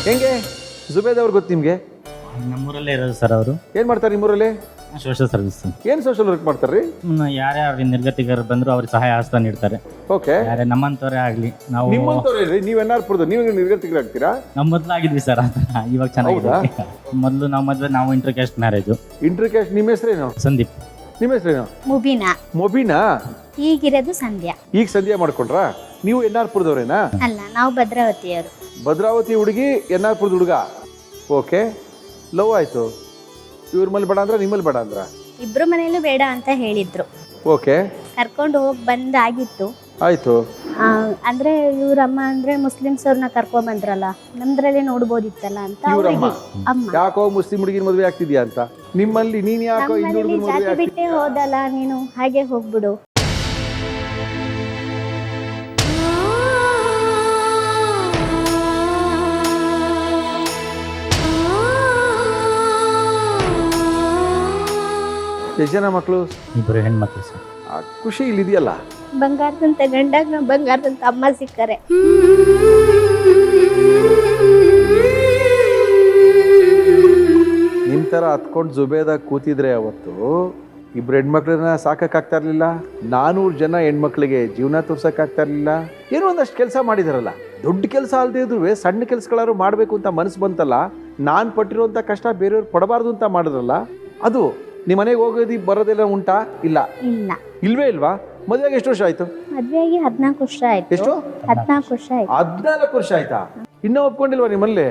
ಹೆಂಗೆ ಜುಬೇದ್ ಅವ್ರು ಗೊತ್ತು ನಿಮಗೆ? ನಮ್ಮೂರಲ್ಲೇ ಇರೋದು ಸರ್. ಅವರು ಏನು ಮಾಡ್ತಾರೆ ನಿಮ್ಮೂರಲ್ಲಿ? Social service. ಏನು ಸೋಷಿಯಲ್ ವರ್ಕ್ ಮಾಡ್ತಾರೆ? ಯಾರ್ಯಾರು ನಿರ್ಗತಿಕರು ಬಂದ್ರು ಅವ್ರಿಗೆ ಸಹಾಯ ಹಸ್ತ ನೀಡ್ತಾರೆ. ಓಕೆ. ಯಾರೇ ನಮ್ಮಂತವರೇ ಆಗ್ಲಿ, ನಾವು ನಿಮ್ಮಂತವ್ರೆ, ನೀವು ಎನ್ಆರ್ಪುರದ, ನೀವು ನಿರ್ಗತಿಕರಾಗ್ತೀರಾ? ನಮ್ಮ ಮೊದಲು ಆಗಿದ್ವಿ ಸರ್, ಇವಾಗ ಚೆನ್ನಾಗಿದೆ. ಮೊದಲು ನಾವು inter caste marriage. Inter caste. ನಿಮ್ಮ ಹೆಸರೇನು? ಸಂದೀಪ್. ನಿಮ್ಮ ಹೆಸರೇನು? ಮುಬೀನಾ. ಮೊಬೀನಾ. ಈಗಿರೋದು ಸಂಧ್ಯಾ. ಈಗ ಸಂಧ್ಯಾ ಮಾಡ್ಕೊಂಡ್ರಾ? ನೀವು ಎನ್ಆರ್ಪುರದವ್ರೇನಾ? ಅಲ್ಲ, ನಾವು ಭದ್ರಾವತಿಯವರು. ಭದ್ರಾವತಿ ಹುಡುಗಿ, ಎನ್ಆರ್ಪುರದ ಹುಡುಗ. ಓಕೆ. ಲವ್ ಆಯ್ತು. ಇವ್ರ ಮೇಲೆ ಬೇಡ ಅಂದ್ರ, ನಿಮ್ಮಲ್ಲಿ ಬೇಡ ಅಂದ್ರ? ಇಬ್ರು ಮನೆಯಲ್ಲೂ ಬೇಡ ಅಂತ ಹೇಳಿದ್ರು. ಓಕೆ. ಕರ್ಕೊಂಡು ಹೋಗಿ ಬಂದಾಗಿತ್ತು. ಆಯಿತು. ಅಂದ್ರೆ ಇವ್ರಮ್ಮ ಅಂದ್ರೆ ಮುಸ್ಲಿಮ್ಸ್ ಅವ್ರನ್ನ ಕರ್ಕೊಂಬಂದ್ರಲ್ಲ, ನಮ್ದ್ರಲ್ಲೇ ನೋಡ್ಬೋದಿತ್ತಲ್ಲ ಅಂತ ಇವ್ರಮ್ಮ ಅವ್ರಿಗೆ ಅಮ್ಮ ಯಾಕೋ ಮುಸ್ಲಿಂ ಹುಡುಗಿನ ಮದುವೆ ಆಗ್ತಿದ್ಯಾ ಅಂತ. ನಿಮ್ಮಲ್ಲಿ ನೀನ್ ಯಾಕೋ ಹಿಂದೂ ನಮ್ಮನೇಲಿ ಹುಡುಗನ ಮದುವೆ ಜಾತಿ ಬಿಟ್ಟೆ ಹೋದಲ್ಲ ನೀನು, ಹಾಗೆ ಹೋಗ್ಬಿಡು. ಎಷ್ಟು ಜನ ಮಕ್ಕಳು? ಇಬ್ಬರು ಹೆಣ್ಮಕ್ಳು ಸರ್. ಆ ಖುಷಿ ಇಲ್ಲಿದೆಯಲ್ಲ. ಬಂಗಾರದಂತೆ ಗಂಡಾಗ ನಾವು ಬಂಗಾರದಂತ ಅಮ್ಮ ಸಿಕ್ಕರೆ. ನಿಮ್ ತರ ಹತ್ಕೊಂಡು ಜುಬೇದ ಕೂತಿದ್ರೆ ಅವತ್ತು ಇಬ್ರು ಹೆಣ್ಮಕ್ಳನ್ನ ಸಾಕಕ್ಕಾಗ್ತಾ ಇರ್ಲಿಲ್ಲ. 400 ಜನ ಹೆಣ್ಮಕ್ಳಿಗೆ ಜೀವನ ತೋರ್ಸಕ್ಕಾಗ್ತಾ ಇರ್ಲಿಲ್ಲ. ಏನೋ ಒಂದಷ್ಟು ಕೆಲಸ ಮಾಡಿದಾರಲ್ಲ, ದೊಡ್ಡ ಕೆಲಸ ಅಲ್ಲದೆ ಇದ್ರು ಸಣ್ಣ ಕೆಲಸಗಳಾದ್ರು ಮಾಡಬೇಕು ಅಂತ ಮನಸ್ಸು ಬಂತಲ್ಲ. ನಾನು ಪಟ್ಟಿರುವಂಥ ಕಷ್ಟ ಬೇರೆಯವ್ರು ಪಡಬಾರ್ದು ಅಂತ ಮಾಡಿದ್ರಲ್ಲ, ಅದು ನಿಮ್ಮ ಮನೆಗೆ ಹೋಗೋದು ಬರೋದೆಲ್ಲ ಉಂಟಾ? ಇಲ್ಲ, ಇಲ್ಲ, ಇಲ್ವೇ ಇಲ್ವಾ? ಮದುವೆಗೆ ಎಷ್ಟು ವರ್ಷ ಆಯ್ತು? ಮದ್ವೆಯಾಗಿ 14 ವರ್ಷ ಆಯ್ತು. ಎಷ್ಟು? 14 ವರ್ಷ ಆಯ್ತು. 14 ವರ್ಷ ಆಯ್ತಾ? ಇನ್ನೂ ಒಪ್ಕೊಂಡಿಲ್ವಾ ನಿಮ್ಮಲ್ಲಿ?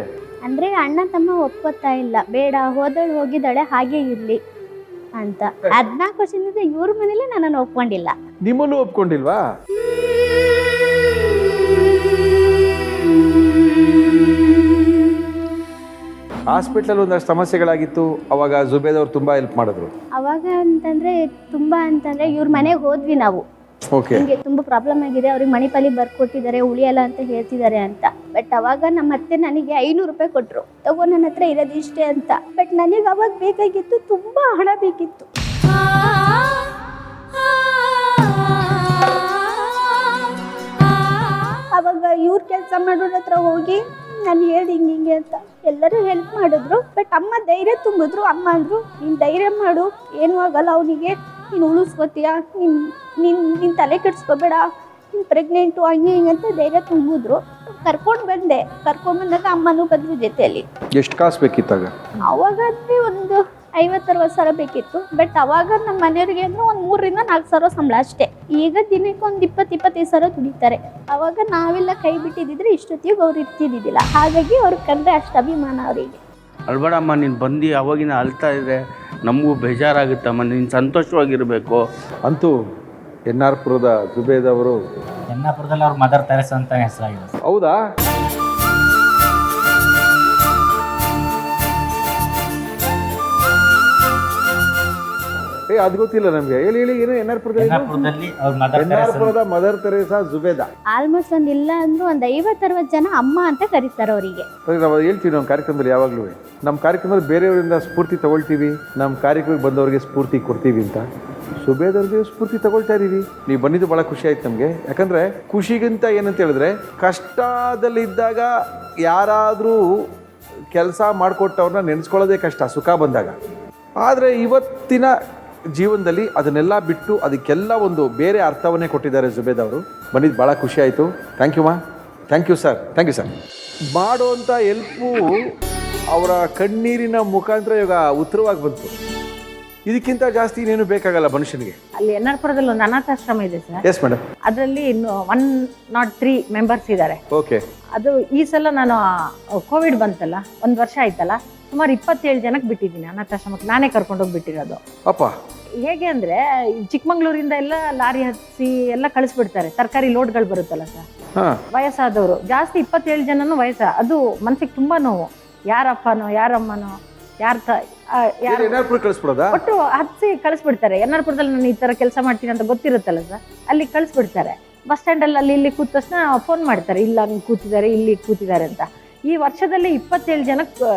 ಅಂದ್ರೆ ಅಣ್ಣ ತಮ್ಮ ಒಪ್ಕೋತಾ ಇಲ್ಲ, ಬೇಡ ಹೋದಳು ಹೋಗಿದ್ದಾಳೆ ಹಾಗೆ ಇರ್ಲಿ ಅಂತ. 14 ವರ್ಷದಿಂದ ಇವ್ರ ಮನೇಲಿ ನನ್ನನ್ನು ಒಪ್ಕೊಂಡಿಲ್ಲ. ನಿಮ್ಮಲ್ಲೂ ಒಪ್ಕೊಂಡಿಲ್ವಾ? ಹಾಸ್ಪಿಟ್ಲಲ್ಲಿ ಒಂದಷ್ಟು ಸಮಸ್ಯೆಗಳಾಗಿತ್ತು, ಅವಾಗ ಜುಬೇದ್ ಅವ್ರು ತುಂಬಾ ಹೆಲ್ಪ್ ಮಾಡಿದ್ರು. ಅವಾಗ ಅಂತಂದ್ರೆ ಇವ್ರ ಮನೆಗೆ ಹೋದ್ವಿ ನಾವು. ಓಕೆ, ಹಿಂಗೆ ತುಂಬಾ ಪ್ರಾಬ್ಲಮ್ ಆಗಿದೆ, ಅವ್ರಿಗೆ ಮಣಿಪಾಲಿ ಬರ್ಕೊಟ್ಟಿದ್ದಾರೆ, ಉಳಿಯಲ್ಲ ಅಂತ ಹೇಳ್ತಿದ್ದಾರೆ ಅಂತ. ಬಟ್ ಅವಾಗ ನಮ್ಮ ಅತ್ತೆ ನನಗೆ 500 ರೂಪಾಯಿ ಕೊಟ್ರು, ತಗೋ ನನ್ನ ಹತ್ರ ಇರೋದು ಇಷ್ಟೇ ಅಂತ. ಬಟ್ ನನಗೆ ಅವಾಗ ಬೇಕಾಗಿತ್ತು, ತುಂಬಾ ಹಣ ಬೇಕಿತ್ತು. ಅವಾಗ ಇವ್ರ ಕೆಲಸ ಮಾಡೋರ ಹತ್ರ ಹೋಗಿ ನಾನು ಹೇಳ್ದೆ ಹಿಂಗೆ ಅಂತ. ಎಲ್ಲರೂ ಹೆಲ್ಪ್ ಮಾಡಿದ್ರು. ಬಟ್ ಅಮ್ಮ ಧೈರ್ಯ ತುಂಬಿದ್ರು. ಅಮ್ಮ ಅಂದ್ರು, ನೀನು ಧೈರ್ಯ ಮಾಡು, ಏನೂ ಆಗಲ್ಲ ಅವನಿಗೆ, ನೀನು ಉಳಿಸ್ಕೋತೀಯ, ನೀನು ತಲೆ ಕೆಡಿಸ್ಕೋಬೇಡ, ನೀನು ಪ್ರೆಗ್ನೆಂಟು ಹಂಗೆ ಹಿಂಗೆ ಅಂತ ಧೈರ್ಯ ತುಂಬಿದ್ರು. ಕರ್ಕೊಂಡು ಬಂದಾಗ ಅಮ್ಮನೂ ಬಂದ್ರು ಜೊತೆಯಲ್ಲಿ. ಎಷ್ಟು ಕಾಸು ಬೇಕಿತ್ತಾಗ? ಅವಾಗ ಅಂದರೆ ಒಂದು 50-60 ಸಾವಿರ ಬೇಕಿತ್ತು. ಬಟ್ ಅವಾಗ ನಮ್ಮ ಮನೆಯವ್ರಿಗೆ ಅಂದ್ರೆ ಒಂದು 3-4 ಸಾವಿರ ಸಂಬಳ ಅಷ್ಟೇ. ಈಗ ದಿನಕ್ಕೆ ಒಂದು 20-25 ಸಾವಿರ ದುಡಿತಾರೆ. ಅವಾಗ ನಾವೆಲ್ಲ ಕೈ ಬಿಟ್ಟಿದ್ದಿದ್ರೆ ಇಷ್ಟೊತ್ತಿಗೆ ಅವ್ರು ಇರ್ತಿದ್ದಿದ್ದಿಲ್ಲ. ಹಾಗಾಗಿ ಅವ್ರಿಗೆ ಕಂಡ್ರೆ ಅಷ್ಟು ಅಭಿಮಾನ ಅವರಿಗೆ. ಅಳ್ಬೇಡಮ್ಮ, ನೀನು ಬಂದು ಅವಾಗಿನ ಅಳ್ತಾ ಇದ್ರೆ ನಮಗೂ ಬೇಜಾರಾಗುತ್ತಮ್ಮ, ನೀನು ಸಂತೋಷವಾಗಿರಬೇಕು. ಅಂತೂ ಎನ್ನಾರ್ಪುರದ ಜುಬೇದ್ ಅವರು, ಎನ್ನಾಪುರದಲ್ಲಿ ಅವ್ರ ಮದರ್ ತೆರೇಸಾ ಅಂತ ಹೆಸರಾಗಿದೆ ಸರ್. ಹೌದಾ? ಅದು ಗೊತ್ತಿಲ್ಲ ನಮ್ಗೆ. ಹೇಳಿ ಏನು? ಎನ್ನಾಪುರದಲ್ಲಿ ಅವ್ರ ಮದರ್ ತೆರೇಸಾ, ಎನ್ನಾರ್ಪುರದ ಮದರ್ ತೆರೇಸಾ ಜುಬೇದ. ಆಲ್ಮೋಸ್ಟ್ ಒಂದಿಲ್ಲ ಅಂದ್ರೂ ಒಂದು 50-60 ಜನ ಅಮ್ಮ ಅಂತ ಕರೀತಾರೆ ಅವರಿಗೆ. ನಾವು ಹೇಳ್ತೀವಿ ನಮ್ಮ ಕಾರ್ಯಕ್ರಮದಲ್ಲಿ, ಯಾವಾಗಲೂ ನಮ್ಮ ಕಾರ್ಯಕ್ರಮದಲ್ಲಿ ಬೇರೆಯವರಿಂದ ಸ್ಫೂರ್ತಿ ತಗೊಳ್ತೀವಿ, ನಮ್ಮ ಕಾರ್ಯಕ್ರಮಕ್ಕೆ ಬಂದವರಿಗೆ ಸ್ಫೂರ್ತಿ ಕೊಡ್ತೀವಿ ಅಂತ. ಜುಬೇದ್ ಅವ್ರಿಗೆ ಸ್ಫೂರ್ತಿ ತಗೊಳ್ತಾ ಇದೀವಿ. ನೀವು ಬಂದಿದ್ದು ಭಾಳ ಖುಷಿ ಆಯ್ತು ನಮಗೆ. ಯಾಕಂದರೆ ಖುಷಿಗಿಂತ ಏನಂತ ಹೇಳಿದ್ರೆ, ಕಷ್ಟದಲ್ಲಿದ್ದಾಗ ಯಾರಾದರೂ ಕೆಲಸ ಮಾಡಿಕೊಟ್ಟವ್ರನ್ನ ನೆನೆಸ್ಕೊಳ್ಳೋದೇ ಕಷ್ಟ ಸುಖ ಬಂದಾಗ. ಆದರೆ ಇವತ್ತಿನ ಜೀವನದಲ್ಲಿ ಅದನ್ನೆಲ್ಲ ಬಿಟ್ಟು ಅದಕ್ಕೆಲ್ಲ ಒಂದು ಬೇರೆ ಅರ್ಥವನ್ನೇ ಕೊಟ್ಟಿದ್ದಾರೆ ಜುಬೇದ್ ಅವರು. ಬಂದಿದ್ದು ಭಾಳ ಖುಷಿ ಆಯಿತು. ಥ್ಯಾಂಕ್ ಯು ಮಾ. Thank you sir. Thank you sir. ಮಾಡುವಂಥ ಹೆಲ್ಪು ಅವರ ಕಣ್ಣೀರಿನ ಮುಖಾಂತರ ಇವಾಗ ಉತ್ತರವಾಗಿ ಬಂತು. ಇದಕ್ಕಿಂತ ಜಾಸ್ತಿ ಇನ್ನೇನು ಬೇಕಾಗಲ್ಲ ಮನುಷ್ಯನಿಗೆ. ಅಲ್ಲಿ ಎನ್ನಾರ್ಪುರದಲ್ಲಿ ಒಂದು ಅನಾಥಾಶ್ರಮ ಇದೆ ಸರ್. Yes madam. ಅದರಲ್ಲಿ 103 ಮೆಂಬರ್ಸ್ ಇದ್ದಾರೆ. ಓಕೆ. ಅದು ಈ ಸಲ ನಾನು ಕೋವಿಡ್ ಬಂತಲ್ಲ, 1 ವರ್ಷ ಆಯ್ತಲ್ಲ, ಸುಮಾರು 27 ಜನಕ್ಕೆ ಬಿಟ್ಟಿದ್ದೀನಿ ಅನಾಥಾಶ್ರಮಕ್ಕೆ. ನಾನೇ ಕರ್ಕೊಂಡೋಗಿ ಬಿಟ್ಟಿರೋದು. ಅಪ್ಪ, ಹೇಗೆ ಅಂದರೆ ಚಿಕ್ಕಮಂಗ್ಳೂರಿಂದ ಎಲ್ಲ ಲಾರಿ ಹತ್ತಿಸಿ ಎಲ್ಲ ಕಳಿಸ್ಬಿಡ್ತಾರೆ. ತರಕಾರಿ ಲೋಡ್ಗಳು ಬರುತ್ತಲ್ಲ ಸರ್, ಹಾಂ, ವಯಸ್ಸಾದವರು ಜಾಸ್ತಿ 27 ಜನನೂ ಅದು ಮನಸ್ಸಿಗೆ ತುಂಬ ನೋವು. ಯಾರಪ್ಪನೋ ಯಾರಮ್ಮನೋ ಯಾರು ಎನ್ನಾರ್ಪುರ ಕಳಿಸ್ಬಿಡೋದಾ? ಒಟ್ಟು ಹತ್ತಿಸಿ ಕಳಿಸ್ಬಿಡ್ತಾರೆ. ಎನ್ನಾರ್ಪುರದಲ್ಲಿ ನಾನು ಈ ಥರ ಕೆಲಸ ಮಾಡ್ತೀನಿ ಅಂತ ಗೊತ್ತಿರುತ್ತಲ್ಲ ಸರ್, ಅಲ್ಲಿ ಕಳಿಸ್ಬಿಡ್ತಾರೆ. ಬಸ್ ಸ್ಟ್ಯಾಂಡಲ್ಲಿ ಅಲ್ಲಿ ಕೂತ ತಕ್ಷಣ ಫೋನ್ ಮಾಡ್ತಾರೆ, ಇಲ್ಲ ನೀವು ಕೂತಿದ್ದಾರೆ, ಇಲ್ಲಿ ಕೂತಿದ್ದಾರೆ ಅಂತ. ಈ ವರ್ಷದಲ್ಲಿ 27 ಜನಕ್ಕೆ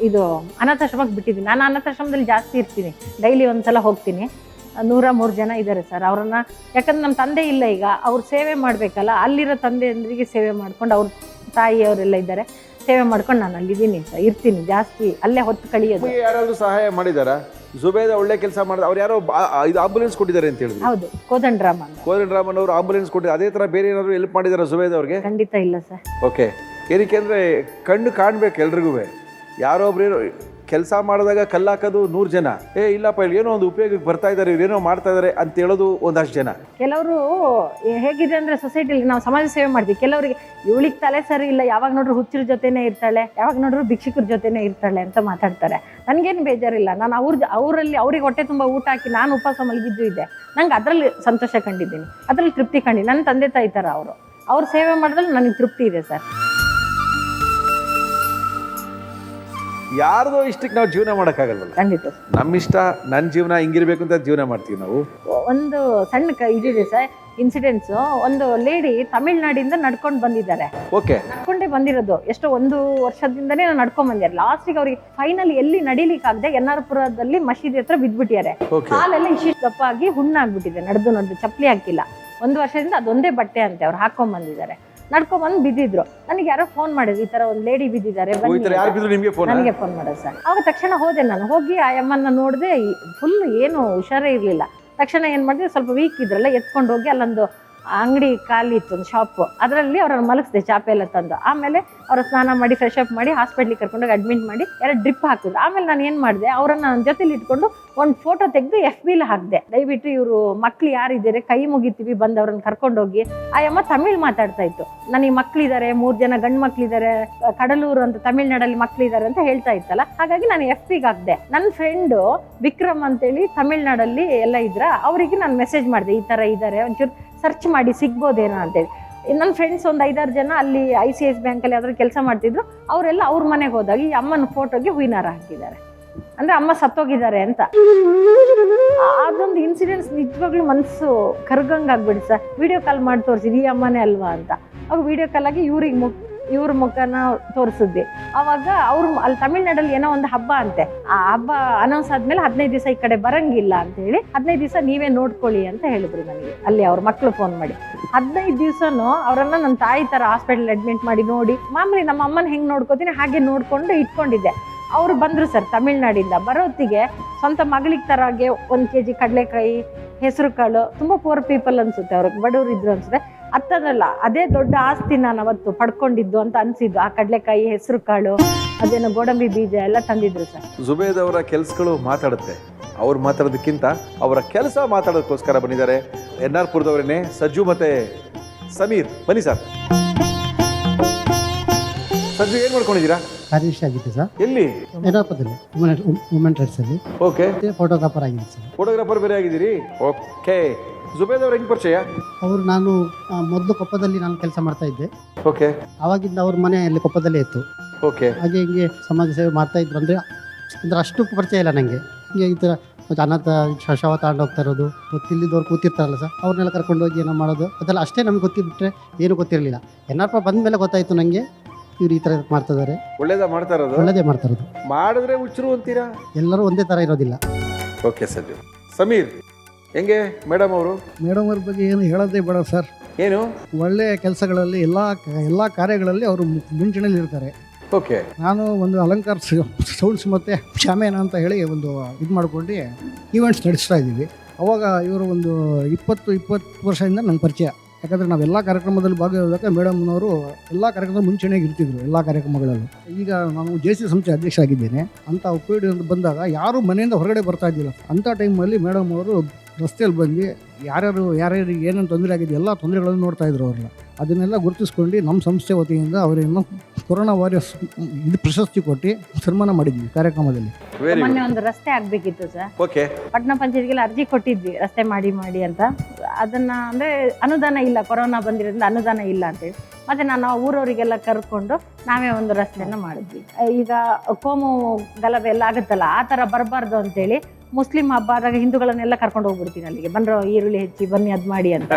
ಇದು ಅನಾಥಾಶ್ರಮಕ್ಕೆ ಬಿಟ್ಟಿದ್ದೀನಿ. ನಾನು ಅನಾಥಾಶ್ರಮದಲ್ಲಿ ಜಾಸ್ತಿ ಇರ್ತೀನಿ, ಡೈಲಿ ಒಂದ್ಸಲ ಹೋಗ್ತೀನಿ. 103 ಜನ ಇದ್ದಾರೆ ಸರ್. ಅವ್ರನ್ನ ಯಾಕಂದ್ರೆ ನಮ್ಮ ತಂದೆ ಇಲ್ಲ ಈಗ, ಅವ್ರು ಸೇವೆ ಮಾಡಬೇಕಲ್ಲ. ಅಲ್ಲಿರೋ ತಂದೆಯಂದ್ರಿಗೆ ಸೇವೆ ಮಾಡ್ಕೊಂಡು, ಅವ್ರ ತಾಯಿಯವರೆಲ್ಲ ಇದ್ದಾರೆ, ಸೇವೆ ಮಾಡ್ಕೊಂಡು ನಾನು ಅಲ್ಲಿದ್ದೀನಿ ಸರ್, ಇರ್ತೀನಿ ಜಾಸ್ತಿ, ಅಲ್ಲೇ ಹೊತ್ತು ಕಳಿಯೋದು. ಯಾರಾದ್ರೂ ಸಹಾಯ ಮಾಡಿದಾರಾ? ಜುಬೇದ ಒಳ್ಳೆ ಕೆಲಸ ಮಾಡಿದ ಅವ್ರು ಯಾರೋ ಇದು ಆಂಬುಲೆನ್ಸ್ ಕೊಟ್ಟಿದ್ದಾರೆ ಅಂತ ಹೇಳಿದ್ರು. ಹೌದು, ಕೋದಂಡರಾಮನ್ ಅವರು ಆಂಬುಲೆನ್ಸ್ ಕೊಟ್ಟಿದ್ದಾರೆ. ಅದೇ ಥರ ಬೇರೆ ಏನಾದ್ರು ಹೆಲ್ಪ್ ಮಾಡಿದಾರ ಜುಬೇದ್ ಅವ್ರಿಗೆ? ಖಂಡಿತ ಇಲ್ಲ ಸರ್. ಓಕೆ. ಏನಕ್ಕೆ ಅಂದರೆ ಕಣ್ಣು ಕಾಣ್ಬೇಕು ಎಲ್ರಿಗೂ. ಯಾರೊಬ್ರು ಕೆಲಸ ಮಾಡಿದಾಗ ಕಲ್ಲಾಕೋದು 100 ಜನ, ಇಲ್ಲಪ್ಪ ಇಲ್ಲಿ ಏನೋ ಒಂದು ಉಪಯೋಗಕ್ಕೆ ಬರ್ತಾ ಇದ್ದಾರೆ, ಇವ್ರೇನೋ ಮಾಡ್ತಾ ಇದ್ದಾರೆ ಅಂತ ಹೇಳೋದು ಒಂದಷ್ಟು ಜನ. ಕೆಲವರು ಹೇಗಿದೆ ಅಂದರೆ ಸೊಸೈಟಿಲಿ ನಾವು ಸಮಾಜ ಸೇವೆ ಮಾಡ್ತೀವಿ. ಕೆಲವರಿಗೆ ಇವಳಿಗೆ ತಲೆ ಸರಿ ಇಲ್ಲ, ಯಾವಾಗ ನೋಡ್ರು ಹುಚ್ಚರ ಜೊತೆನೇ ಇರ್ತಾಳೆ, ಯಾವಾಗ ನೋಡ್ರು ಭಿಕ್ಷುಕರ ಜೊತೆನೇ ಇರ್ತಾಳೆ ಅಂತ ಮಾತಾಡ್ತಾರೆ. ನನಗೇನು ಬೇಜಾರಿಲ್ಲ. ನಾನು ಅವರಲ್ಲಿ ಅವ್ರಿಗೆ ಹೊಟ್ಟೆ ತುಂಬ ಊಟ ಹಾಕಿ ನಾನು ಉಪವಾಸ ಮಲಗಿದ್ದು ಇದ್ದೆ. ನಂಗೆ ಅದರಲ್ಲಿ ಸಂತೋಷ ಕಂಡಿದ್ದೀನಿ, ಅದರಲ್ಲಿ ತೃಪ್ತಿ ಕಂಡಿದ್ದೀನಿ. ನನ್ನ ತಂದೆ ತಾಯಿ ಥರ ಅವರು, ಅವ್ರ ಸೇವೆ ಮಾಡಿದ್ರಲ್ಲಿ ನನಗೆ ತೃಪ್ತಿ ಇದೆ ಸರ್. ಯಾರ್ದೋ ಇಷ್ಟಕ್ಕೆ ನಾವು ಜೀವನ ಮಾಡೋಕ್ಕಾಗಲ್ವಲ್ಲ. ಖಂಡಿತ ಸರ್. ನಮ್ಮ ಇಷ್ಟ, ನನ್ನ ಜೀವನ ಹಿಂಗಿರ್ಬೇಕು ಅಂತ ಜೀವನ ಮಾಡ್ತೀವಿ ನಾವು. ಒಂದು ಸಣ್ಣ ಇದಿದೆ ಸರ್ ಇನ್ಸಿಡೆನ್ಸು. ಒಂದು ಲೇಡಿ ತಮಿಳ್ನಾಡಿಂದ ನಡ್ಕೊಂಡು ಬಂದಿದ್ದಾರೆ. ಓಕೆ. ನಡ್ಕೊಂಡೇ ಬಂದಿರೋದು, ಎಷ್ಟೋ 1 ವರ್ಷದಿಂದನೇ ನಾನು ನಡ್ಕೊಂಡ್ ಬಂದಿದ್ದಾರೆ. ಲಾಸ್ಟಿಗೆ ಅವ್ರಿಗೆ ಫೈನಲ್ ಎಲ್ಲಿ ನಡಿಲಿಕ್ಕಾಗದೆ ಎನ್ನಾರ್ಪುರದಲ್ಲಿ ಮಸೀದಿ ಹತ್ರ ಬಿದ್ಬಿಟ್ಟಿದ್ದಾರೆ. ಕಾಲೆಲ್ಲ ಇಷ್ಟಿಷ್ಟು ದಪ್ಪ ಆಗಿ ಹುಣ್ಣಾಗ್ಬಿಟ್ಟಿದೆ, ನಡೆದು ಚಪ್ಪಲಿ ಹಾಕಿಲ್ಲ. 1 ವರ್ಷದಿಂದ ಅದೊಂದೇ ಬಟ್ಟೆ ಅಂತೆ ಅವ್ರು ಹಾಕೊಂಡ್ ಬಂದಿದ್ದಾರೆ. ನಡ್ಕೊಂಡ್ಬಂದು ಬಿದ್ದಿದ್ರು. ನನಗೆ ಯಾರೋ ಫೋನ್ ಮಾಡಿದ್ರು, ಈ ತರ ಒಂದು ಲೇಡಿ ಬಿದ್ದಿದ್ದಾರೆ ನನಗೆ ಫೋನ್ ಮಾಡೋದು ಸರ್. ಆವಾಗ ತಕ್ಷಣ ಹೋದೆ, ನಾನು ಹೋಗಿ ಆ ಅಮ್ಮನ್ನ ನೋಡಿದೆ. ಫುಲ್ ಏನು ಹುಷಾರೇ ಇರಲಿಲ್ಲ. ತಕ್ಷಣ ಏನು ಮಾಡಿದೆ, ಸ್ವಲ್ಪ ವೀಕ್ ಇದ್ರಲ್ಲ, ಎತ್ಕೊಂಡು ಹೋಗಿ ಅಲ್ಲೊಂದು ಅಂಗಡಿ ಖಾಲಿ ಇತ್ತು, ಒಂದು ಶಾಪು, ಅದರಲ್ಲಿ ಅವ್ರನ್ನ ಮಲಗಿಸಿದೆ ಚಾಪೆ ಎಲ್ಲ ತಂದು. ಆಮೇಲೆ ಅವ್ರ ಸ್ನಾನ ಮಾಡಿ ಫ್ರೆಶ್ ಅಪ್ ಮಾಡಿ ಹಾಸ್ಪಿಟ್ಲಿಗೆ ಕರ್ಕೊಂಡೋಗಿ ಅಡ್ಮಿಟ್ ಮಾಡಿ 2 ಡ್ರಿಪ್ ಹಾಕಿದ್ರು. ಆಮೇಲೆ ನಾನು ಏನು ಮಾಡಿದೆ, ಅವರನ್ನ ನನ್ನ ಜೊತೆಲಿ ಇಟ್ಕೊಂಡು ಒಂದು ಫೋಟೋ ತೆಗೆದು FB ಹಾಕಿದೆ. ದಯವಿಟ್ಟು ಇವರು ಮಕ್ಳು ಯಾರಿದ್ದಾರೆ ಕೈ ಮುಗಿತೀವಿ, ಬಂದು ಅವ್ರನ್ನ ಕರ್ಕೊಂಡೋಗಿ. ಆ ಅಮ್ಮ ತಮಿಳ್ ಮಾತಾಡ್ತಾ ಇತ್ತು. ನನಗೆ ಮಕ್ಳಿದ್ದಾರೆ, 3 ಜನ ಗಂಡು ಮಕ್ಳಿದ್ದಾರೆ, ಕಡಲೂರು ಅಂತ ತಮಿಳ್ನಾಡಲ್ಲಿ ಮಕ್ಳಿದ್ದಾರೆ ಅಂತ ಹೇಳ್ತಾ ಇತ್ತಲ್ಲ. ಹಾಗಾಗಿ ನಾನು FB ಹಾಕಿದೆ. ನನ್ನ ಫ್ರೆಂಡು ವಿಕ್ರಮ್ ಅಂತೇಳಿ ತಮಿಳ್ನಾಡಲ್ಲಿ ಎಲ್ಲ ಇದ್ರ, ಅವರಿಗೆ ನಾನು ಮೆಸೇಜ್ ಮಾಡಿದೆ, ಈ ಥರ ಇದ್ದಾರೆ, ಒಂಚೂರು ಸರ್ಚ್ ಮಾಡಿ ಸಿಗ್ಬೋದೇನೋ ಅಂತೇಳಿ. ನನ್ನ ಫ್ರೆಂಡ್ಸ್ ಒಂದು 5-6 ಜನ ಅಲ್ಲಿ ICICI ಬ್ಯಾಂಕಲ್ಲಿ ಯಾವ್ದಾದ್ರು ಕೆಲಸ ಮಾಡ್ತಿದ್ರು. ಅವರೆಲ್ಲ ಅವ್ರ ಮನೆಗೆ ಹೋದಾಗ ಈ ಅಮ್ಮನ ಫೋಟೋಗೆ ಹೂವಿನಾರ ಹಾಕಿದ್ದಾರೆ. ಅಂದ್ರೆ ಅಮ್ಮ ಸತ್ತೋಗಿದ್ದಾರೆ ಅಂತ. ಅದೊಂದು ಇನ್ಸಿಡೆನ್ಸ್ ನಿಜವಾಗ್ಲೂ ಮನಸ್ಸು ಕರ್ಗಂಗಾಗ್ಬಿಡಿ ಸರ್. ವಿಡಿಯೋ ಕಾಲ್ ಮಾಡಿ ತೋರಿಸಿದ್ವಿ, ಈ ಅಮ್ಮನೇ ಅಲ್ವಾ ಅಂತ. ಅವಾಗ ವಿಡಿಯೋ ಕಾಲ್ ಆಗಿ ಇವ್ರ ಮುಖನ ತೋರಿಸಿದ್ವಿ. ಅವಾಗ ಅವ್ರು ಅಲ್ಲಿ ತಮಿಳ್ನಾಡಲ್ಲಿ ಏನೋ ಒಂದು ಹಬ್ಬ ಅಂತೆ. ಆ ಹಬ್ಬ ಅನೌನ್ಸ್ ಆದ್ಮೇಲೆ 15 ದಿವಸ ಈ ಕಡೆ ಬರಂಗಿಲ್ಲ ಅಂತ ಹೇಳಿ 15 ದಿವಸ ನೀವೇ ನೋಡ್ಕೊಳ್ಳಿ ಅಂತ ಹೇಳಿದ್ರು ನನಗೆ. ಅಲ್ಲಿ ಅವ್ರ ಮಕ್ಳು ಫೋನ್ ಮಾಡಿ 15 ದಿವಸನೂ ಅವರನ್ನ ನನ್ನ ತಾಯಿ ತರ ಹಾಸ್ಪಿಟಲ್ ಅಡ್ಮಿಟ್ ಮಾಡಿ ನೋಡಿ, ಮಾಮೂಲಿ ನಮ್ಮ ಅಮ್ಮನ ಹೆಂಗ್ ನೋಡ್ಕೋತೀನಿ ಹಾಗೆ ನೋಡ್ಕೊಂಡು ಇಟ್ಕೊಂಡಿದ್ದೆ. ಅವ್ರು ಬಂದ್ರು ಸರ್ ತಮಿಳ್ನಾಡಿಂದ. ಬರೋತ್ತಿಗೆ ಸ್ವಂತ ಮಗಳಿಗೆ ತರಾಗೆ 1 kg ಕಡಲೆಕಾಯಿ, ಹೆಸರು ಕಾಳು, ತುಂಬಾ ಪೂರ್ ಪೀಪಲ್ ಅನ್ಸುತ್ತೆ, ಅವ್ರಿಗೆ ಬಡವ್ರು ಇದ್ರು ಅನ್ಸುತ್ತೆ. ಅತ್ತನಲ್ಲ ಅದೇ ದೊಡ್ಡ ಆಸ್ತಿ ನಾನು ಅವತ್ತು ಪಡ್ಕೊಂಡಿದ್ದು ಅಂತ ಅನ್ಸಿದ್ದು. ಆ ಕಡಲೆಕಾಯಿ, ಹೆಸರು ಕಾಳು, ಅದೇನೋ ಗೋಡಂಬಿ ಬೀಜ ಎಲ್ಲ ತಂದಿದ್ರು ಸರ್. ಜುಬೇದ್ ಅವರ ಕೆಲಸಗಳು ಮಾತಾಡುತ್ತೆ. ಅವ್ರು ಮಾತಾಡೋದಕ್ಕಿಂತ ಅವರ ಕೆಲಸ ಮಾತಾಡೋದಕ್ಕೋಸ್ಕರ ಬಂದಿದ್ದಾರೆ ಎನ್ನಾರ್ಪುರದವರೇನೆ ಸಜ್ಜು ಮತ್ತೆ ಸಮೀರ್. ಬನ್ನಿ ಸರ್. ಸಜ್ಜು ಏನ್ ಮಾಡ್ಕೊಂಡಿದ್ದೀರಾ? ಕಾರ್ಯದರ್ಶಿ ಆಗಿದ್ದೆ ಸರ್. ಎಲ್ಲಿ? ಯನ್ನಾರ್ಪುರದಲ್ಲಿ ವುಮೆನ್ ರೈಟ್ಸ್ ಅಲ್ಲಿ. ಓಕೆ. ಫೋಟೋಗ್ರಾಫರ್ ಆಗಿದೆ ಸರ್. ಫೋಟೋಗ್ರಾಫರ್ ಬೇರೆ ಆಗಿದ್ದೀರಿ. ಓಕೆ. ಜುಬೇದ್ ಅವ್ರ ಹೆಂಗ್ ಪರಿಚಯ? ನಾನು ಮೊದಲು ಕೊಪ್ಪದಲ್ಲಿ ನಾನು ಕೆಲಸ ಮಾಡ್ತಾ ಇದ್ದೆ. ಓಕೆ. ಆವಾಗಿಂದ ಅವ್ರ ಮನೆಯಲ್ಲಿ ಕೊಪ್ಪದಲ್ಲೇ ಇತ್ತು. ಓಕೆ. ಹಾಗೆ ಹಿಂಗೆ ಸಮಾಜ ಸೇವೆ ಮಾಡ್ತಾ ಇದ್ರು. ಅಂದ್ರೆ ಅಷ್ಟು ಪರಿಚಯ ಇಲ್ಲ ನನಗೆ. ಹಿಂಗೆ ಈ ಥರ ಅನಾಥ ಶವ ತಗೊಂಡು ಹೋಗ್ತಾ ಇರೋದು, ಗೊತ್ತಿಲ್ಲಿದ್ದವ್ರು ಕೂತಿರ್ತಾರಲ್ಲ ಸರ್, ಅವ್ರನ್ನೆಲ್ಲ ಕರ್ಕೊಂಡು ಹೋಗಿ ಏನೋ ಮಾಡೋದು, ಅದೆಲ್ಲ ಅಷ್ಟೇ ನಮ್ಗೆ ಗೊತ್ತಿಬಿಟ್ರೆ ಏನು ಗೊತ್ತಿರಲಿಲ್ಲ. ಎನ್ನಾರ್ಪುರ ಬಂದ ಮೇಲೆ ಗೊತ್ತಾಯ್ತು ನನಗೆ ಇವ್ರು ಈ ಥರ ಮಾಡ್ತಾ ಇದ್ದಾರೆ. ಒಳ್ಳೇದ ಮಾಡ್ತಾ ಇರೋದು? ಒಳ್ಳೇದೇ ಮಾಡ್ತಾ ಇರೋದು. ಮಾಡಿದ್ರೆ ಹುಚ್ಚರು ಅಂತೀರಾ? ಎಲ್ಲರೂ ಒಂದೇ ಥರ ಇರೋದಿಲ್ಲ. ಓಕೆ ಸಜ್ಜು. ಸಮೀರ್ ಹೆಂಗೆ ಮೇಡಮ್ ಅವರು? ಮೇಡಮ್ ಅವ್ರ ಬಗ್ಗೆ ಏನು ಹೇಳೋದೇ ಬೇಡ ಸರ್. ಏನು ಒಳ್ಳೆಯ ಕೆಲಸಗಳಲ್ಲಿ ಎಲ್ಲ ಕಾರ್ಯಗಳಲ್ಲಿ ಅವರು ಮುಂಚೂಣಿಯಲ್ಲಿ ಇರ್ತಾರೆ. ಓಕೆ. ನಾನು ಒಂದು ಅಲಂಕಾರ ಸೌಂಡ್ಸ್ ಮತ್ತು ಶಾಮೇನ ಅಂತ ಹೇಳಿ ಒಂದು ಇದು ಮಾಡ್ಕೊಂಡು ಈವೆಂಟ್ಸ್ ನಡೆಸ್ತಾ ಇದ್ದೀವಿ. ಅವಾಗ ಇವರು ಒಂದು 20 ವರ್ಷದಿಂದ ನಂಗೆ ಪರಿಚಯ. ಯಾಕಂದರೆ ನಾವೆಲ್ಲ ಕಾರ್ಯಕ್ರಮದಲ್ಲಿ ಭಾಗವಹಿಸಿದಾಗ ಮೇಡಮ್ನವರು ಎಲ್ಲ ಕಾರ್ಯಕ್ರಮದಲ್ಲಿ ಮುಂಚೂಣಿಯಾಗಿ ಇರ್ತಿದ್ರು, ಎಲ್ಲ ಕಾರ್ಯಕ್ರಮಗಳಲ್ಲೂ. ಈಗ ನಾನು JC ಸಂಸ್ಥೆ ಅಧ್ಯಕ್ಷ ಆಗಿದ್ದೇನೆ. ಅಂಥ ಕೋವಿಡ್ ಬಂದಾಗ ಯಾರೂ ಮನೆಯಿಂದ ಹೊರಗಡೆ ಬರ್ತಾ ಇದ್ದಿಲ್ಲ. ಅಂಥ ಟೈಮಲ್ಲಿ ಮೇಡಮ್ ಅವರು ರಸ್ತೆಯಲ್ಲಿ ಬಂದು ಯಾರ್ಯಾರಿಗೆ ಏನೇನು ತೊಂದರೆ ಆಗಿದೆ ಎಲ್ಲ ತೊಂದರೆಗಳನ್ನು ನೋಡ್ತಾ ಇದ್ರು ಅವ್ರನ್ನ. ಅದನ್ನೆಲ್ಲ ಗುರುತಿಸ್ಕೊಂಡು ನಮ್ಮ ಸಂಸ್ಥೆ ವತಿಯಿಂದ ಅವರೇನು ಕೊರೋನಾ ವಾರಿಯರ್ಸ್ ಇದು ಪ್ರಶಸ್ತಿ ಕೊಟ್ಟು ಸನ್ಮಾನ ಮಾಡಿದ್ವಿ ಕಾರ್ಯಕ್ರಮದಲ್ಲಿ. ಮೊನ್ನೆ ಒಂದು ರಸ್ತೆ ಆಗ್ಬೇಕಿತ್ತು ಸರ್. ಓಕೆ. ಪಟ್ಟಣ ಪಂಚಾಯತ್ಗೆಲ್ಲ ಅರ್ಜಿ ಕೊಟ್ಟಿದ್ವಿ ರಸ್ತೆ ಮಾಡಿ ಅಂತ. ಅದನ್ನ ಅಂದ್ರೆ ಅನುದಾನ ಇಲ್ಲ, ಕೊರೋನಾ ಬಂದಿರೋದ್ರಿಂದ ಅನುದಾನ ಇಲ್ಲ ಅಂತೇಳಿ. ಮತ್ತೆ ನಾನು ಊರವರಿಗೆಲ್ಲ ಕರ್ಕೊಂಡು ನಾವೇ ಒಂದು ರಸ್ತೆಯನ್ನ ಮಾಡಿದ್ವಿ. ಈಗ ಕೋಮು ಗಲಭೆ ಎಲ್ಲ ಆಗುತ್ತಲ್ಲ, ಆ ಥರ ಬರಬಾರ್ದು ಅಂತೇಳಿ ಮುಸ್ಲಿಂ ಹಬ್ಬ ಆದಾಗ ಹಿಂದೂಗಳನ್ನೆಲ್ಲ ಕರ್ಕೊಂಡು ಹೋಗ್ಬಿಡ್ತೀನಿ ಅಲ್ಲಿಗೆ. ಬಂದ್ರು ಈರುಳ್ಳಿ ಹೆಚ್ಚಿ ಬನ್ನಿ ಅದ್ ಮಾಡಿ ಅಂತ.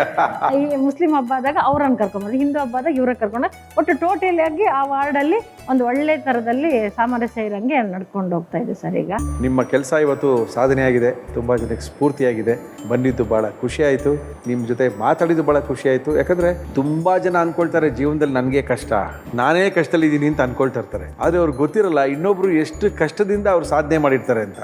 ಈ ಮುಸ್ಲಿಂ ಹಬ್ಬ ಆದಾಗ ಅವ್ರನ್ನ ಕರ್ಕೊಂಡ್ಬಂದು, ಹಿಂದೂ ಹಬ್ಬ ಆದಾಗ ಇವ್ರ ಕರ್ಕೊಂಡು, ಒಟ್ಟು ಟೋಟಲಿ ಆಗಿ ಆ ವಾರ್ಡಲ್ಲಿ ಒಂದು ಒಳ್ಳೆ ತರದಲ್ಲಿ ಸಾಮರಸ್ಯ ಇರಂಗೆ ನಡ್ಕೊಂಡು ಹೋಗ್ತಾ ಇದೆ ಸರ್. ಈಗ ನಿಮ್ಮ ಕೆಲಸ ಇವತ್ತು ಸಾಧನೆ ಆಗಿದೆ, ತುಂಬ ಜನಕ್ಕೆ ಸ್ಫೂರ್ತಿಯಾಗಿದೆ. ಬಂದಿದ್ದು ಭಾಳ ಖುಷಿ ಆಯಿತು, ನಿಮ್ಮ ಜೊತೆ ಮಾತಾಡಿದ್ದು ಭಾಳ ಖುಷಿ ಆಯಿತು. ಯಾಕಂದರೆ ತುಂಬ ಜನ ಅಂದ್ಕೊಳ್ತಾರೆ ಜೀವನದಲ್ಲಿ ನನಗೆ ಕಷ್ಟ, ನಾನೇ ಕಷ್ಟದಲ್ಲಿದ್ದೀನಿ ಅಂತ ಅಂದ್ಕೊಳ್ತಾ ಇರ್ತಾರೆ. ಆದರೆ ಅವ್ರಿಗೆ ಗೊತ್ತಿರಲ್ಲ ಇನ್ನೊಬ್ರು ಎಷ್ಟು ಕಷ್ಟದಿಂದ ಅವ್ರು ಸಾಧನೆ ಮಾಡಿರ್ತಾರೆ ಅಂತ.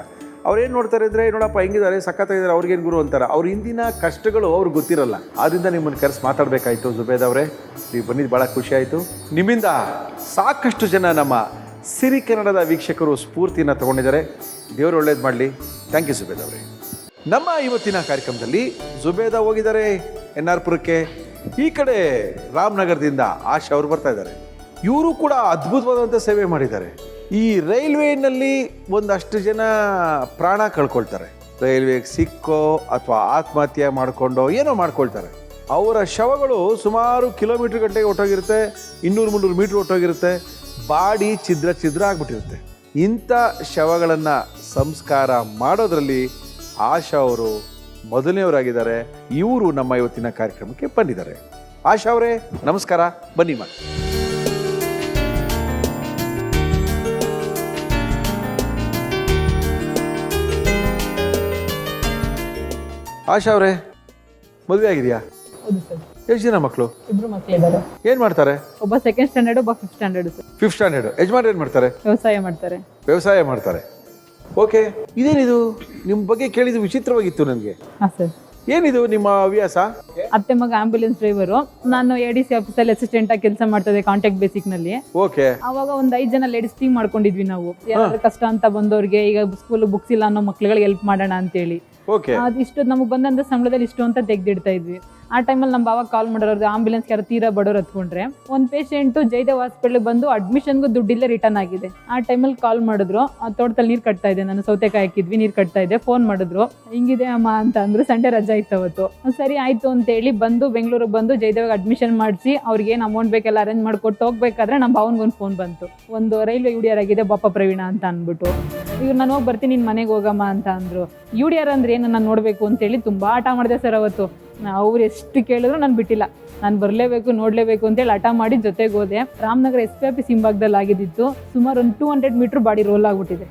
ಅವ್ರೇನು ನೋಡ್ತಾರೆ ಅಂದರೆ, ನೋಡಪ್ಪ ಹೆಂಗಿದ್ದಾರೆ, ಸಖತ್ತಾಗಿದ್ದಾರೆ, ಅವ್ರಿಗೇನು ಗುರು ಅಂತಾರೆ. ಅವ್ರ ಹಿಂದಿನ ಕಷ್ಟಗಳು ಅವ್ರಿಗೆ ಗೊತ್ತಿರಲ್ಲ. ಆದ್ದರಿಂದ ನಿಮ್ಮನ್ನು ಕರೆಸಿ ಮಾತಾಡಬೇಕಾಯಿತು ಜುಬೇದ್ ಅವರೇ. ನೀವು ಬಂದಿದ್ದು ಭಾಳ ಖುಷಿ ಆಯಿತು. ನಿಮ್ಮಿಂದ ಸಾಕಷ್ಟು ಜನ ನಮ್ಮ ಸಿರಿ ಕನ್ನಡದ ವೀಕ್ಷಕರು ಸ್ಫೂರ್ತಿಯನ್ನು ತಗೊಂಡಿದ್ದಾರೆ. ದೇವರು ಒಳ್ಳೇದು ಮಾಡಲಿ. ಥ್ಯಾಂಕ್ ಯು ಜುಬೇದ್ ಅವರೇ. ನಮ್ಮ ಇವತ್ತಿನ ಕಾರ್ಯಕ್ರಮದಲ್ಲಿ ಜುಬೇದ ಹೋಗಿದ್ದಾರೆ ಎನ್ನಾರ್ಪುರಕ್ಕೆ. ಈ ಕಡೆ ರಾಮನಗರದಿಂದ ಆಶಾ ಅವರು ಬರ್ತಾ ಇದ್ದಾರೆ. ಇವರು ಕೂಡ ಅದ್ಭುತವಾದಂಥ ಸೇವೆ ಮಾಡಿದ್ದಾರೆ. ಈ ರೈಲ್ವೇನಲ್ಲಿ ಒಂದಷ್ಟು ಜನ ಪ್ರಾಣ ಕಳ್ಕೊಳ್ತಾರೆ. ರೈಲ್ವೆಗೆ ಸಿಕ್ಕೋ ಅಥವಾ ಆತ್ಮಹತ್ಯೆ ಮಾಡಿಕೊಂಡೋ ಏನೋ ಮಾಡ್ಕೊಳ್ತಾರೆ. ಅವರ ಶವಗಳು ಸುಮಾರು ಕಿಲೋಮೀಟರ್ ಗಂಟೆಗೆ ಹೊಟ್ಟೋಗಿರುತ್ತೆ, 200-300 ಮೀಟ್ರ್ ಹೊಟ್ಟೋಗಿರುತ್ತೆ, ಬಾಡಿ ಛಿದ್ರ ಆಗ್ಬಿಟ್ಟಿರುತ್ತೆ. ಇಂಥ ಶವಗಳನ್ನು ಸಂಸ್ಕಾರ ಮಾಡೋದ್ರಲ್ಲಿ ಆಶಾ ಅವರು ಮೊದಲನೆಯವರಾಗಿದ್ದಾರೆ. ಇವರು ನಮ್ಮ ಇವತ್ತಿನ ಕಾರ್ಯಕ್ರಮಕ್ಕೆ ಬಂದಿದ್ದಾರೆ. ಆಶಾ ಅವರೇ ನಮಸ್ಕಾರ, ಬನ್ನಿ ಮಾ. ಆಶಾ ಅವರೇ, ಮದುವೆ ಆಗಿದೆಯಾ? ಹೌದು ಸರ್. ಎಷ್ಟು ಜನ ಮಕ್ಕಳು? ಇಬ್ರು ಮಕ್ಕಳಿದ್ದಾರೆ. ಏನ್ ಮಾಡ್ತಾರೆ? ಒಬ್ಬ 2nd ಸ್ಟ್ಯಾಂಡರ್ಡ್, ಒಬ್ಬ 5th standard sir. 5th standard. ಯಜಮಾನ್ರು ಏನ್ ಮಾಡ್ತಾರೆ? ವ್ಯವಸಾಯ ಮಾಡ್ತಾರೆ. ವ್ಯವಸಾಯ ಮಾಡ್ತಾರೆ. ಓಕೆ, ಇದೇನಿದು ನಿಮ್ಮ ಬಗ್ಗೆ ಕೇಳಿದ್ದು ವಿಚಿತ್ರವಾಗಿತ್ತು ನನಗೆ. ಹಾಂ ಸರ್. ಏನಿದು ನಿಮ್ಮ ಹವ್ಯಾಸ? ಅತ್ತೆ ಮಗ ಆಂಬ್ಯುಲೆನ್ಸ್ ಡ್ರೈವರು, ನಾನು ADC ಆಫೀಸಲ್ಲಿ ಅಸಿಸ್ಟೆಂಟ್ ಆಗಿ ಕೆಲಸ ಮಾಡ್ತಿದ್ದೆ ಕಾಂಟ್ಯಾಕ್ಟ್ ಬೇಸಿಕ್ ನಲ್ಲಿ. ಓಕೆ. ಅವಾಗ ಒಂದು 5 ಜನ ಲೇಡೀಸ್ ಟೀಮ್ ಮಾಡ್ಕೊಂಡಿದ್ವಿ ನಾವು. ಯಾರಾದ್ರೂ ಕಷ್ಟ ಅಂತ ಬಂದವ್ರಿಗೆ, ಈಗ ಸ್ಕೂಲ್ ಬುಕ್ಸ್ ಇಲ್ಲ ಅನ್ನೋ ಮಕ್ಳುಗಳಿಗೆ ಹೆಲ್ಪ್ ಮಾಡೋಣ ಅಂತೇಳಿ. ಓಕೆ. ಇಷ್ಟು ನಮಗೆ ಬಂದಂತ ಸಂಬಳದಲ್ಲಿ ಇಷ್ಟು ಅಂತ ತೆಗ್ದಿಡ್ತಾ ಇದ್ವಿ. ಆ ಟೈಮಲ್ಲಿ ನಮ್ಮ ಬಾವ ಕಾಲ್ ಮಾಡೋರು, ಆಂಬ್ಯುಲೆನ್ಸ್ ಯಾರು ತೀರಾ ಬಡವ್ರು ಹತ್ಕೊಂಡ್ರೆ, ಒಂದು ಪೇಷೆಂಟು ಜಯದೇವ್ ಹಾಸ್ಪಿಟ್ಲಿಗೆ ಬಂದು ಅಡ್ಮಿಷನ್ಗೂ ದುಡ್ಡಿಲ್ಲೇ ರಿಟರ್ನ್ ಆಗಿದೆ. ಆ ಟೈಮಲ್ಲಿ ಕಾಲ್ ಮಾಡಿದ್ರು, ತೋಟದಲ್ಲಿ ನೀರು ಕಟ್ತಾ ಇದ್ದೆ ನಾನು, ಸೌತೆಕಾಯಿ ಹಾಕಿದ್ವಿ, ನೀರು ಕಟ್ತಾ ಇದ್ದೆ. ಫೋನ್ ಮಾಡಿದ್ರು, ಹಿಂಗಿದೆ ಅಮ್ಮ ಅಂತ ಅಂದ್ರು. ಸಂಡೇ ರಜಾ ಇತ್ತು ಅವತ್ತು. ಸರಿ ಆಯ್ತು ಅಂತೇಳಿ ಬಂದು ಬೆಂಗಳೂರಿಗೆ ಬಂದು ಜಯದೇವ್ಗೆ ಅಡ್ಮಿಷನ್ ಮಾಡಿಸಿ ಅವ್ರಿಗೆ ಏನು ಅಮೌಂಟ್ ಬೇಕೆಲ್ಲ ಅರೇಂಜ್ ಮಾಡಿಕೊಟ್ಟು ಹೋಗ್ಬೇಕಾದ್ರೆ ನಮ್ಮ ಭಾವನ್ಗೊಂದು ಫೋನ್ ಬಂತು, ಒಂದು ರೈಲ್ವೆ UDR ಆಗಿದೆ ಬಾಪ ಪ್ರವೀಣ ಅಂತ ಅಂದ್ಬಿಟ್ಟು. ಇವ್ರು ನಾನು ಹೋಗಿ ಬರ್ತೀನಿ, ನಿನ್ನ ಮನೆಗೆ ಹೋಗಮ್ಮ ಅಂತ ಅಂದರು. UDR ಅಂದ್ರೆ ಏನು, ನಾನು ನೋಡಬೇಕು ಅಂತೇಳಿ ತುಂಬ ಆಟ ಮಾಡಿದೆ ಸರ್ ಅವತ್ತು. ಅವ್ರು ಎಷ್ಟು ಕೇಳಿದ್ರು ನಾನು ಬಿಟ್ಟಿಲ್ಲ, ನಾನು ಬರಲೇಬೇಕು ನೋಡಲೇಬೇಕು ಅಂತೇಳಿ ಹಠ ಮಾಡಿ ಜೊತೆಗೆ ಹೋದೆ. ರಾಮನಗರ SP ಆಫೀಸ್ ಹಿಂಭಾಗದಲ್ಲಿ ಆಗಿದ್ದಿತ್ತು. ಸುಮಾರು ಒಂದು 200 ಮೀಟ್ರ್ ಬಾಡಿ ರೋಲ್ ಆಗಿಬಿಟ್ಟಿದೆ.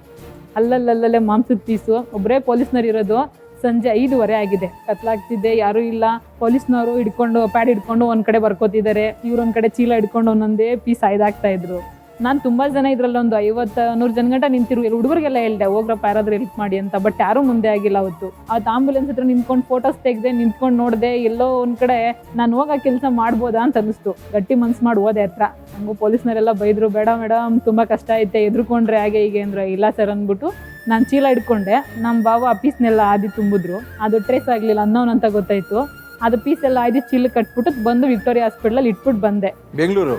ಅಲ್ಲಲ್ಲೇ ಮಾಂಸದ ಪೀಸು. ಒಬ್ಬರೇ ಪೊಲೀಸ್ನವ್ರು ಇರೋದು. ಸಂಜೆ 5:15 ಆಗಿದೆ. ಕತ್ಲಾಗ್ತಿದ್ದೆ, ಯಾರೂ ಇಲ್ಲ. ಪೊಲೀಸ್ನವರು ಪ್ಯಾಡ್ ಹಿಡ್ಕೊಂಡು ಒಂದ್ ಕಡೆ ಬರ್ಕೋತಿದ್ದಾರೆ, ಇವ್ರೊಂದ್ ಕಡೆ ಚೀಲ ಹಿಡ್ಕೊಂಡು ಒಂದೊಂದೇ ಪೀಸ್ ಆಯ್ದಾಗ್ತಾ ಇದ್ರು. ನಾನು ತುಂಬ ಜನ ಇದ್ರಲ್ಲಿ ಒಂದು 50-100 ಜನ ಗಂಟ ನಿಂತಿರು. ಹುಡುಗರಿಗೆಲ್ಲ ಹೇಳ್ದೆ ಹೋಗ್ರಪ್ಪ ಯಾರಾದ್ರೂ ಹೆಲ್ಪ್ ಮಾಡಿ ಅಂತ. ಬಟ್ ಯಾರೂ ಮುಂದೆ ಆಗಿಲ್ಲ ಅವತ್ತು. ಆಂಬ್ಯುಲೆನ್ಸ್ ಹತ್ರ ನಿಂತ್ಕೊಂಡು ಫೋಟೋಸ್ ತೆಗ್ದೆ, ನಿಂತ್ಕೊಂಡು ನೋಡಿದೆ. ಎಲ್ಲೋ ಒಂದ್ ಕಡೆ ನಾನು ಹೋಗೋ ಕೆಲಸ ಮಾಡ್ಬೋದಾ ಅಂತ ಅನಿಸ್ತು. ಗಟ್ಟಿ ಮನ್ಸು ಮಾಡಿ ಹೋದೆ ಹತ್ರ. ಹಂಗೂ ಪೊಲೀಸ್ನವರೆಲ್ಲ ಬೈದ್ರು, ಬೇಡ ಮೇಡಮ್ ತುಂಬ ಕಷ್ಟ ಐತೆ, ಎದ್ರುಕೊಂಡ್ರೆ ಹಾಗೆ ಹೀಗೆ ಅಂದ್ರೆ. ಇಲ್ಲ ಸರ್ ಅಂದ್ಬಿಟ್ಟು ನಾನು ಚೀಲ ಹಿಡ್ಕೊಂಡೆ. ನಮ್ಮ ಬಾವ ಆ ಪೀಸ್ನೆಲ್ಲ ಆದಿ ತುಂಬಿದ್ರು. ಅದು ಟ್ರೇಸ್ ಆಗಲಿಲ್ಲ, ಅನ್ನೋನ್ ಅಂತ ಗೊತ್ತಾಯ್ತು. ಅದು ಪೀಸ್ ಎಲ್ಲ ಆಯ್ದು ಚೀಲ ಕಟ್ಬಿಟ್ಟು ಬಂದು ವಿಕ್ಟೋರಿಯಾ ಹಾಸ್ಪಿಟಲ್ ಇಟ್ಬಿಟ್ಟು ಬಂದೆ. ಬೆಂಗಳೂರು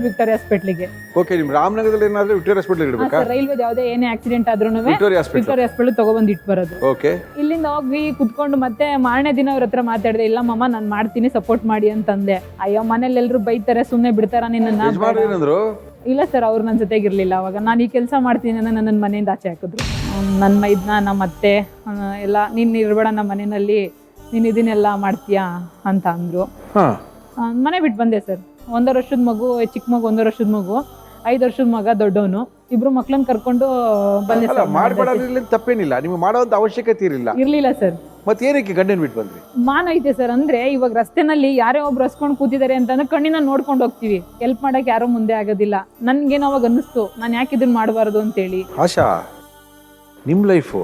ವಿಕ್ಟೋರಿಯಾ ಹಾಸ್ಪಿಟ್ಲಿಗೆ. ಓಕೆ. ನಿಮ್ ರಾಮನಗರದಲ್ಲಿ ಏನಾದ್ರೂ ವಿಕ್ಟೋರಿಯಾ ಹಾಸ್ಪಿಟಲ್ ಇಡಬೇಕಾ? ರೈಲ್ವೆ ಯಾವುದೇ ಏನೇ ಆಕ್ಸಿಡೆಂಟ್ ಆದ್ರೂ ವಿಕ್ಟೋರಿಯಾ ಹಾಸ್ಪಿಟಲ್ ತಗೊಬಂದು ಇಟ್ಟು ಬರೋದು. ಓಕೆ. ಇಲ್ಲಿಂದ ಹೋಗಿ ಕುತ್ಕೊಂಡು ಮತ್ತೆ ಮಾರನೇ ದಿನ ಅವ್ರ ಹತ್ರ ಮಾತಾಡಿದೆ. ಇಲ್ಲ ಮಮ್ಮ ನಾನು ಮಾಡ್ತೀನಿ, ಸಪೋರ್ಟ್ ಮಾಡಿ ಅಂತಂದೆ. ಅಯ್ಯೋ ಮನೇಲಿ ಎಲ್ಲರೂ ಬೈತಾರೆ, ಸುಮ್ಮನೆ ಬಿಡ್ತಾರ ನಿನ್ನ. ಇಲ್ಲ ಸರ್, ಅವ್ರು ನನ್ನ ಜೊತೆಗಿರ್ಲಿಲ್ಲ ಅವಾಗ. ನಾನು ಈ ಕೆಲಸ ಮಾಡ್ತೀನಿ ಅಂತ ನನ್ನ ಮನೆಯಿಂದ ಆಚೆ ಹಾಕಿದ್ರು. ನನ್ನ ಮೈದ್ನ, ನಮ್ಮ ಅತ್ತೆ ಎಲ್ಲ, ನೀನು ಇರಬೇಡ ನಮ್ಮ ಮನೆಯಲ್ಲಿ, ನೀನು ಇದನ್ನೆಲ್ಲ ಮಾಡ್ತೀಯಾ ಅಂತ ಅಂದರು. ಮನೆ ಬಿಟ್ಟು ಬಂದೆ ಸರ್. 1.5 ವರ್ಷದ ಮಗು, ಚಿಕ್ಕ ಮಗು 1.5 ವರ್ಷದ ಮಗು, 5 ವರ್ಷದ ಮಗ ದೊಡ್ಡವನು, ಇಬ್ರು ಮಕ್ಳನ್ನ ಕರ್ಕೊಂಡು ಬಂದೆ ಸರ್. ಮಾಡ್ಬೇಡ, ತಪ್ಪೇನಿಲ್ಲ, ನಿಮ್ಗೆ ಮಾಡೋಂಥ ಅವಶ್ಯಕತೆ ಇರ್ಲಿಲ್ಲ ಸರ್. ಮತ್ತೆ ಏನಕ್ಕೆ ಗಂಡನ್ ಬಿಟ್ಟು ಬಂದ್ರಿ? ಮಾನ ಐತೆ ಸರ್. ಅಂದ್ರೆ ಇವಾಗ ರಸ್ತೆನಲ್ಲಿ ಯಾರೇ ಒಬ್ರು ಹಸ್ಕೊಂಡು ಕೂತಿದ್ದಾರೆ ಅಂತಂದ್ರೆ ಕಣ್ಣಿನ ನೋಡ್ಕೊಂಡು ಹೋಗ್ತೀವಿ. ಹೆಲ್ಪ್ ಮಾಡಕ್ ಯಾರು ಮುಂದೆ ಆಗೋದಿಲ್ಲ. ನನ್ಗೇನು ಅವಾಗ ಅನ್ನಿಸ್ತು, ನಾನು ಯಾಕೆ ಇದನ್ನ ಮಾಡಬಾರ್ದು ಅಂತೇಳಿ. ಆಶಾ, ನಿಮ್ ಲೈಫು,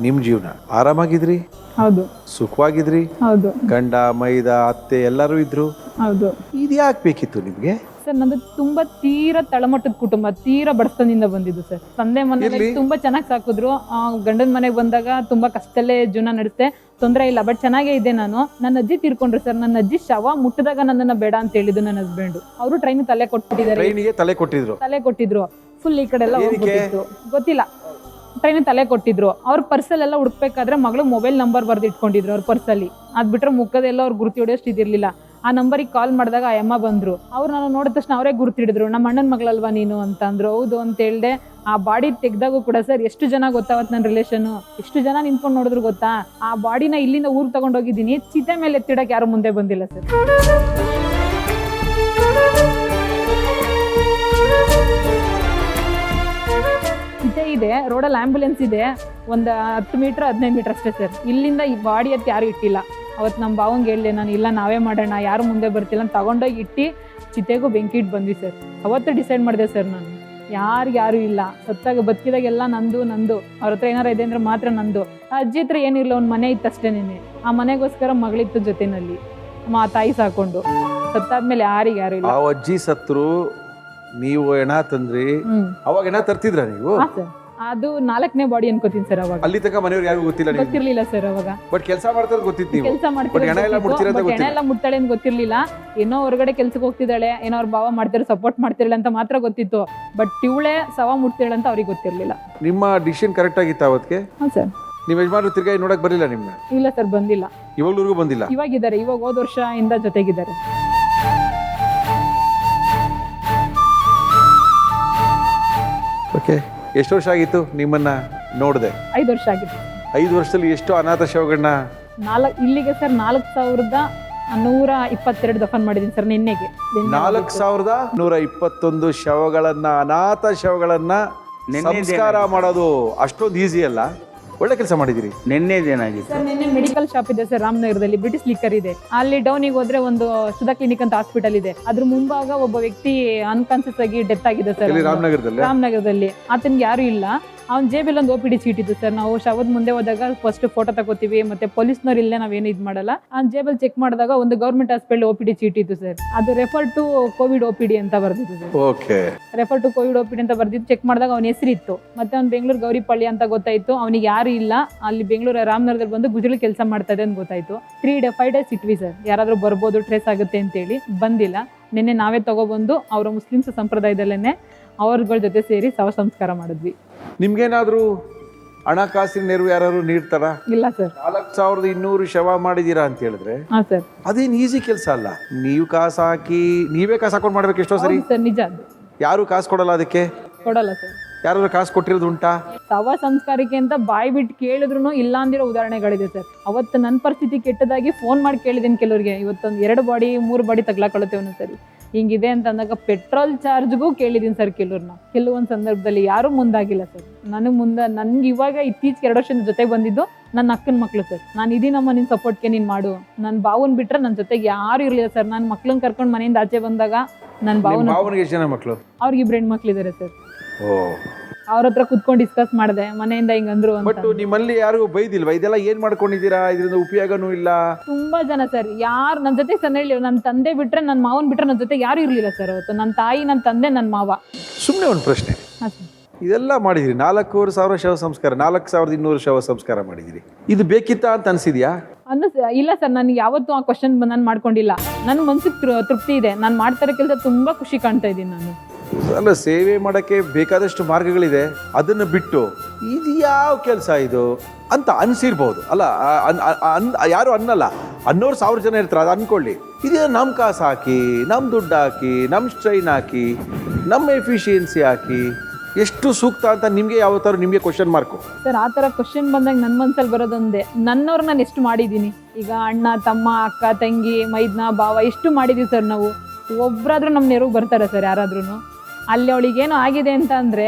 ನಿಮ್ ಜೀವನ ಆರಾಮಾಗಿದ್ರಿ? ಹೌದು. ಸುಖವಾಗಿದ್ರಿ? ಹೌದು. ಗಂಡ, ಮೈದ, ಅತ್ತೆ ಎಲ್ಲರೂ ಇದ್ರು? ಹೌದು. ಇದು ಯಾಕೆ ಬೇಕಿತ್ತು ನಿಮ್ಗೆ? ಸರ್ ನಂದು ತುಂಬಾ ತೀರಾ ತಳಮಟ್ಟದ ಕುಟುಂಬ, ತೀರಾ ಬಡತನದಿಂದ ಬಂದಿದ್ದು ಸರ್. ತಂದೆ ಮನೆಯಲ್ಲಿ ತುಂಬಾ ಚೆನ್ನಾಗಿ ಸಾಕಿದ್ರು. ಗಂಡನ ಮನೆಗೆ ಬಂದಾಗ ತುಂಬಾ ಕಷ್ಟದಲ್ಲೇ ಜೀವನ ನಡೆಸ್ತೆ, ತೊಂದರೆ ಇಲ್ಲ, ಬಟ್ ಚೆನ್ನಾಗೇ ಇದೆ ನಾನು. ನನ್ನ ಅಜ್ಜಿ ತೀರ್ಕೊಂಡ್ರು ಸರ್. ನನ್ನ ಅಜ್ಜಿ ಶವ ಮುಟ್ಟಿದಾಗ ನನ್ನನ್ನ ಬೇಡ ಅಂತ ಹೇಳಿದ್ದು ನನ್ನ ಹಸ್ಬೆಂಡ್. ಅವರು ಟ್ರೈನ್ ತಲೆ ಕೊಟ್ಟಿದ್ರು. ಫುಲ್ ಈ ಕಡೆ ಎಲ್ಲ ಹೋಗ್ಬಿಟ್ಟಿತ್ತು, ಗೊತ್ತಿಲ್ಲ. ಟ್ರೈನ್ ತಲೆ ಕೊಟ್ಟಿದ್ರು. ಅವ್ರ ಪರ್ಸಲ್ಲೆಲ್ಲ ಹುಡುಕ್ಬೇಕಾದ್ರೆ ಮಗಳು ಮೊಬೈಲ್ ನಂಬರ್ ಬರ್ದು ಇಟ್ಕೊಂಡಿದ್ರು ಅವ್ರ ಪರ್ಸಲ್ಲಿ. ಅದ್ ಬಿಟ್ರೆ ಮುಖದೆಲ್ಲ ಅವ್ರು ಗುರುತಿ ಹೊಡೆಯೋಷ್ಟು ಇದಿರ್ಲಿಲ್ಲ. ಆ ನಂಬರಿಗೆ ಕಾಲ್ ಮಾಡಿದಾಗ ಆ ಅಮ್ಮ ಬಂದ್ರು. ಅವ್ರು ನಾನು ನೋಡಿದ ತಕ್ಷಣ ಅವರೇ ಗುರುತಿಡಿದ್ರು. ನಮ್ಮ ಅಣ್ಣನ ಮಗಳಲ್ವಾ ನೀನು ಅಂತ ಅಂದ್ರು. ಹೌದು ಅಂತ ಹೇಳ್ದೆ. ಆ ಬಾಡಿ ತೆಗ್ದಾಗೂ ಕೂಡ ಸರ್ ಎಷ್ಟು ಜನ ಗೊತ್ತಾವತ್ ನನ್ನ ರಿಲೇಷನ್, ಎಷ್ಟು ಜನ ನಿಂತ್ಕೊಂಡು ನೋಡಿದ್ರು ಗೊತ್ತಾ. ಆ ಬಾಡಿನ ಇಲ್ಲಿಂದ ಊರಿಗೆ ತಗೊಂಡೋಗಿದ್ದೀನಿ. ಚಿತೆ ಮೇಲೆ ಎತ್ತಿಡಕ್ಕೆ ಯಾರು ಮುಂದೆ ಬಂದಿಲ್ಲ ಸರ್. ಚಿತೆ ಇದೆ, ರೋಡಲ್ಲಿ ಆಂಬ್ಯುಲೆನ್ಸ್ ಇದೆ, ಒಂದು 10 ಮೀಟರ್ 15 ಮೀಟರ್ ಅಷ್ಟೇ ಸರ್. ಇಲ್ಲಿಂದ ಈ ಬಾಡಿ ಎತ್ತಿ ಯಾರು ಇಟ್ಟಿಲ್ಲ. ಅವತ್ತು ನಮ್ಮ ಭಾವಂಗೆ ಹೇಳಿದೆ ನಾನು, ಇಲ್ಲ ನಾವೇ ಮಾಡೋಣ, ಯಾರು ಮುಂದೆ ಬರ್ತಿಲ್ಲ ಅಂತ ತಗೊಂಡೋಗಿ ಇಟ್ಟು ಚಿತೆಗೂ ಬೆಂಕಿ ಇಟ್ಟು ಬಂದ್ವಿ ಸರ್. ಅವತ್ತು ಡಿಸೈಡ್ ಮಾಡಿದೆ ಸರ್ ನಾನು, ಯಾರು ಇಲ್ಲ, ಸತ್ತಾಗ ಬದುಕಿದಾಗೆಲ್ಲ ನಂದು. ಅವ್ರ ಹತ್ರ ಏನಾರ ಇದೆ ಅಂದ್ರೆ ಮಾತ್ರ ನಂದು. ಆ ಅಜ್ಜಿ ಹತ್ರ ಏನಿಲ್ಲ, ಒಂದು ಮನೆ ಇತ್ತು ಅಷ್ಟೇನೇನೆ. ಆ ಮನೆಗೋಸ್ಕರ ಮಗಳಿತ್ತು ಜೊತೆನಲ್ಲಿ, ತಾಯಿ ಸಾಕೊಂಡು. ಸತ್ತಾದ್ಮೇಲೆ ಯಾರು ಇಲ್ಲ. ಆ ಅಜ್ಜಿ ಸತ್ರು, ನೀವು ಹೆಣ ತಂದ್ರಿ. ಅವಾಗ ಹೆಣ ತರ್ತಿದ್ರ ನೀವು? ಅದು 4ನೇ ಬಾಡಿ ಅನ್ಕೋತೀನಿ ಸರ್. ಅವಾಗ ಅಲ್ಲಿ ತನಕ ಮನೆಯವ್ರು ಯಾರಿಗೂ ಗೊತ್ತಿರ್ಲಿಲ್ಲ ಸರ್. ಅವಾಗ ಬಟ್ ಕೆಲಸ ಮಾಡ್ತಾರೆ ಗೊತ್ತಿತ್ತು, ಕೆಲಸ ಮಾಡ್ತಾರೆ, ಹೆಣ ಎಲ್ಲ ಮುಟ್ತಾಳೆ ಅಂತ ಗೊತ್ತಿರ್ಲಿಲ್ಲ. ಏನೋ ಹೊರಗಡೆ ಕೆಲ್ಸಕ್ಕೆ ಹೋಗ್ತಿದ್ದಾಳೆ, ಏನೋ ಅವ್ರ ಭಾವ ಮಾಡ್ತಾರೆ, ಸಪೋರ್ಟ್ ಮಾಡ್ತಿರಲ್ಲ ಅಂತ ಮಾತ್ರ ಗೊತ್ತಿತ್ತು. ಬಟ್ ಇವಳೆ ಸವ ಮುಟ್ತಿರಲ್ಲ ಅಂತ ಅವ್ರಿಗೆ ಗೊತ್ತಿರ್ಲಿಲ್ಲ. ನಿಮ್ಮ ಡಿಸಿಷನ್ ಕರೆಕ್ಟ್ ಆಗಿತ್ತು ಅವತ್ತಿಗೆ? ಹಾಂ ಸರ್. ನಿಮ್ಮ ಯಜಮಾನರು ತಿರ್ಗಾ ನೋಡಕ್ ಬರಲಿಲ್ಲ ನಿಮ್ನ? ಇಲ್ಲ ಸರ್, ಬಂದಿಲ್ಲ. ಇವಾಗ್ಲೂರ್ಗೂ ಬಂದಿಲ್ಲ? ಇವಾಗಿದ್ದಾರೆ, ಇವಾಗ ಹೋದ ವರ್ಷದಿಂದ ಜೊತೆಗಿದ್ದಾರೆ. ಓಕೆ. ಎಷ್ಟು ವರ್ಷ ಆಗಿತ್ತು ನಿಮ್ಮನ್ನ ನೋಡಿದೆ? 5 ವರ್ಷ ಆಗಿತ್ತು. 5 ವರ್ಷದಲ್ಲಿ ಎಷ್ಟು ಅನಾಥ ಶವಗಳನ್ನ? ಇಲ್ಲಿಗೆ ಸರ್ 4122 ದಫನ್ ಮಾಡಿದ್ದೀನಿ ಸರ್. ನಿನ್ನೆಗೆ 4121 ಶವಗಳನ್ನ, ಅನಾಥ ಶವಗಳನ್ನ ಸಂಸ್ಕಾರ ಮಾಡೋದು ಅಷ್ಟೊಂದು ಈಸಿ ಅಲ್ಲ. ಒಳ್ಳೆ ಕೆಲಸ ಮಾಡಿದಿರಿ. ನಿನ್ನೆದೇನಾಗಿತ್ತು ಸರ್? ನಿನ್ನೆ ಮೆಡಿಕಲ್ ಶಾಪ್ ಇದೆ ಸರ್ ರಾಮನಗರದಲ್ಲಿ, ಬ್ರಿಟಿಷ್ ಲಿಕ್ಕರ್ ಇದೆ. ಅಲ್ಲಿ ಡೌನಿಗೆ ಹೋದ್ರೆ ಒಂದು ಸುಧಾ ಕ್ಲಿನಿಕ್ ಅಂತ ಹಾಸ್ಪಿಟಲ್ ಇದೆ. ಅದ್ರ ಮುಂಭಾಗ ಒಬ್ಬ ವ್ಯಕ್ತಿ ಅನ್ಕಾನ್ಸಿಯಸ್ ಆಗಿ ಡೆತ್ ಆಗಿದೆ ಸರ್. ರಾಮನಗರದಲ್ಲಿ. ಆತನ್ಗೆ ಯಾರು ಇಲ್ಲ. ಅವ್ನ ಜೇಬಲ್ಲಿ ಒಂದು OPD ಚೀಟ್ ಇತ್ತು ಸರ್. ನಾವು ಶವದ ಮುಂದೆ ಹೋದಾಗ ಫಸ್ಟ್ ಫೋಟೋ ತಗೋತೀವಿ, ಮತ್ತೆ ಪೊಲೀಸ್ನವ್ರು ಇಲ್ಲೇ ನಾವೇನು ಇದು ಮಾಡಲ್ಲ. ಅವ್ನ ಜೇಬಲ್ಲಿ ಚೆಕ್ ಮಾಡಿದಾಗ ಒಂದು ಗೌರ್ಮೆಂಟ್ ಹಾಸ್ಪಿಟಲ್ OPD ಚೀಟ್ ಇತ್ತು ಸರ್. ಅದು ರೆಫರ್ ಟು ಕೋವಿಡ್ OPD ಅಂತ ಬರ್ದಿತ್ತು ಸರ್. Okay. Refer to Covid OPD ಅಂತ ಬರ್ದಿತ್ತು. ಚೆಕ್ ಮಾಡಿದಾಗ ಅವನ ಹೆಸರಿತ್ತು. ಮತ್ತೆ ಅವ್ನು ಬೆಂಗಳೂರು ಗೌರಿಪಳ್ಳಿ ಅಂತ ಗೊತ್ತಾಯ್ತು. ಅವನಿಗೆ ಯಾರು ಇಲ್ಲ. ಅಲ್ಲಿ ಬೆಂಗಳೂರು ರಾಮನಗರದಲ್ಲಿ ಬಂದು ಗುಜರಾತ್ ಕೆಲಸ ಮಾಡ್ತಾ ಇದೆ ಅಂತ ಗೊತ್ತಾಯ್ತು. 5 ಡೇಸ್ ಇಟ್ವಿ ಸರ್, ಯಾರಾದ್ರೂ ಬರ್ಬೋದು, ಟ್ರೇಸ್ ಆಗುತ್ತೆ ಅಂತೇಳಿ. ಬಂದಿಲ್ಲ. ನಿನ್ನೆ ನಾವೇ ತಗೊಬಂದು ಅವರ ಮುಸ್ಲಿಮ್ಸ್ ಸಂಪ್ರದಾಯದಲ್ಲೇನೆ ಅವ್ರಗಳ ಜೊತೆ ಸೇರಿ ಶವ ಸಂಸ್ಕಾರ ಮಾಡಿದ್ವಿ. ನಿಮ್ಗೇನಾದ್ರೂ ಹಣಕಾಸಿನ ನೆರವು ಯಾರು ನೀಡ್ತಾರ? ಇಲ್ಲ ಸರ್. 4200 ಶವ ಮಾಡಿದೀರಾ ಅಂತ ಹೇಳಿದ್ರೆ ಸರ್ ಅದೇನು ಈಸಿ ಕೆಲಸ ಅಲ್ಲ. ನೀವು ಕಾಸು ಹಾಕಿ, ನೀವೇ ಕಾಸು ಹಾಕೊಂಡು ಮಾಡ್ಬೇಕು ಎಷ್ಟೋ ಸರಿ. ಸರ್ ನಿಜ. ಅದು ಯಾರು ಕಾಸು ಕೊಡಲ್ಲ ಅದಕ್ಕೆ? ಕೊಡಲ್ಲ ಸರ್. ಯಾರಾದ್ರೂ ಕಾಸು ಕೊಟ್ಟಿರೋದು ಉಂಟಾ? ಶವ ಸಂಸ್ಕಾರಕ್ಕೆ ಅಂತ ಬಾಯಿ ಬಿಟ್ಟು ಕೇಳಿದ್ರು ಇಲ್ಲ ಅಂದಿರೋ ಉದಾಹರಣೆಗಳಿದೆ ಸರ್. ಅವತ್ತು ನನ್ನ ಪರಿಸ್ಥಿತಿ ಕೆಟ್ಟದಾಗಿ ಫೋನ್ ಮಾಡಿ ಕೇಳಿದ್ದೀನಿ ಕೆಲವ್ರಿಗೆ. ಇವತ್ತೊಂದು 2 ಬಾಡಿ 3 ಬಾಡಿ ತಗ್ಲಾಕೊಳ್ಳುತ್ತೆ ಒಂದೊಂದ್ಸರಿ. ಹಿಂಗಿದೆ ಅಂತ ಅಂದಾಗ ಪೆಟ್ರೋಲ್ ಚಾರ್ಜ್ಗೂ ಕೇಳಿದ್ದೀನಿ ಸರ್ ಕೆಲವ್ರನ್ನ. ಕೆಲವೊಂದು ಸಂದರ್ಭದಲ್ಲಿ ಯಾರೂ ಮುಂದಾಗಿಲ್ಲ ಸರ್. ನನ್ಗೆ ಇವಾಗ ಇತ್ತೀಚೆಗೆ 2 ವರ್ಷದ ಜೊತೆ ಬಂದಿದ್ದು ನನ್ನ ಅಕ್ಕನ ಮಕ್ಳು ಸರ್. ನಾನು ಇದೀನಮ್ಮ ನಿನ್ನ ಸಪೋರ್ಟ್ಗೆ ನೀನು ಮಾಡು. ನನ್ನ ಬಾವನ್ ಬಿಟ್ರೆ ನನ್ನ ಜೊತೆಗೆ ಯಾರು ಇರಲಿಲ್ಲ ಸರ್. ನನ್ನ ಮಕ್ಳನ್ನ ಕರ್ಕೊಂಡು ಮನೆಯಿಂದ ಆಚೆ ಬಂದಾಗ ನನ್ನ ಭಾವನಿಗೆ ಎಷ್ಟು ಜನ ಮಕ್ಕಳು? ಅವ್ರಿಗೆ 2 ಹೆಣ್ಮಕ್ಳಿದ್ದಾರೆ ಸರ್. ಓ. ಅವ್ರ ಹತ್ರ ಕುತ್ಕೊಂಡು ಡಿಸ್ಕಸ್ ಮಾಡಿದೆ, ಮನೆಯಿಂದ ಹಿಂಗಂದ್ರು ಅಂತ. ಬಟ್ ನಿಮ್ಮಲ್ಲಿ ಯಾರು ಬೈದಿಲ್ವಾ? ಇದೆಲ್ಲ ಏನ್ ಮಾಡ್ಕೊಂಡಿದ್ದೀರಾ, ಇದರಿಂದ ಉಪಯೋಗನೂ ಇಲ್ಲ? ತುಂಬಾ ಜನ ಸರ್. ಯಾರು ನನ್ನ ಜೊತೆ ಸಣ್ಣ ಹೇಳಿ, ನನ್ನ ತಂದೆ ಬಿಟ್ರೆ, ನನ್ನ ಮಾವನ್ ಬಿಟ್ರೆ ನನ್ನ ಜೊತೆ ಯಾರು ಇರ್ಲಿಲ್ಲ ಸರ್ ಅವತ್ತು. ನನ್ನ ತಾಯಿ, ನನ್ನ ತಂದೆ, ನನ್ನ ಮಾವ. ಸುಮ್ಮನೆ ಒಂದು ಪ್ರಶ್ನೆ, ಇದೆಲ್ಲ ಮಾಡಿದಿರಿ, 4500 ಶವ ಸಂಸ್ಕಾರ, 4200 ಶವ ಸಂಸ್ಕಾರ ಮಾಡಿದಿರಿ, ಇದು ಬೇಕಿತ್ತಾ ಅಂತ ಅನ್ಸಿದ್ಯಾ? ಇಲ್ಲ ಸರ್, ನನಗೆ ಯಾವತ್ತೂ ಆ ಕ್ವಶನ್ ನಾನು ಮಾಡ್ಕೊಂಡಿಲ್ಲ. ನನ್ನ ಮನ್ಸಿಗೆ ತೃಪ್ತಿ ಇದೆ. ನಾನು ಮಾಡ್ತಾ ಕೆಲಸ ತುಂಬಾ ಖುಷಿ ಕಾಣ್ತಾ ಇದ್ದೀನಿ ನಾನು. ಅಲ್ಲ, ಸೇವೆ ಮಾಡೋಕ್ಕೆ ಬೇಕಾದಷ್ಟು ಮಾರ್ಗಗಳಿದೆ. ಅದನ್ನು ಬಿಟ್ಟು ಇದು ಯಾವ ಕೆಲಸ ಇದು ಅಂತ ಅನ್ಸಿರ್ಬೋದು ಅಲ್ಲ? ಯಾರು ಅನ್ನಲ್ಲ, ಅನ್ನೋರು 1000 ಜನ ಇರ್ತಾರೆ, ಅದು ಅನ್ಕೊಳ್ಳಿ. ಇದೇ ನಮ್ಮ ಕಾಸು ಹಾಕಿ, ನಮ್ಮ ದುಡ್ಡು ಹಾಕಿ, ನಮ್ಮ ಸ್ಟ್ರೈನ್ ಹಾಕಿ, ನಮ್ಮ ಎಫಿಷಿಯನ್ಸಿ ಹಾಕಿ ಎಷ್ಟು ಸೂಕ್ತ ಅಂತ ನಿಮಗೆ ಯಾವತ್ತಾರು ನಿಮಗೆ ಕ್ವಶನ್ ಮಾರ್ಕು ಸರ್? ಆ ಥರ ಕ್ವಶನ್ ಬಂದಾಗ ನನ್ನ ಮನಸ್ಸಲ್ಲಿ ಬರೋದೊಂದೇ, ನನ್ನವ್ರು ನಾನು ಎಷ್ಟು ಮಾಡಿದ್ದೀನಿ. ಈಗ ಅಣ್ಣ, ತಮ್ಮ, ಅಕ್ಕ, ತಂಗಿ, ಮೈದ್ನ, ಭಾವ ಎಷ್ಟು ಮಾಡಿದ್ದೀವಿ ಸರ್ ನಾವು. ಒಬ್ಬರಾದ್ರೂ ನಮ್ಮ ನೆರವು ಬರ್ತಾರೆ ಸರ್ ಯಾರಾದ್ರೂ. ಅಲ್ಲಿ ಅವಳಿಗೇನು ಆಗಿದೆ ಅಂತ ಅಂದರೆ,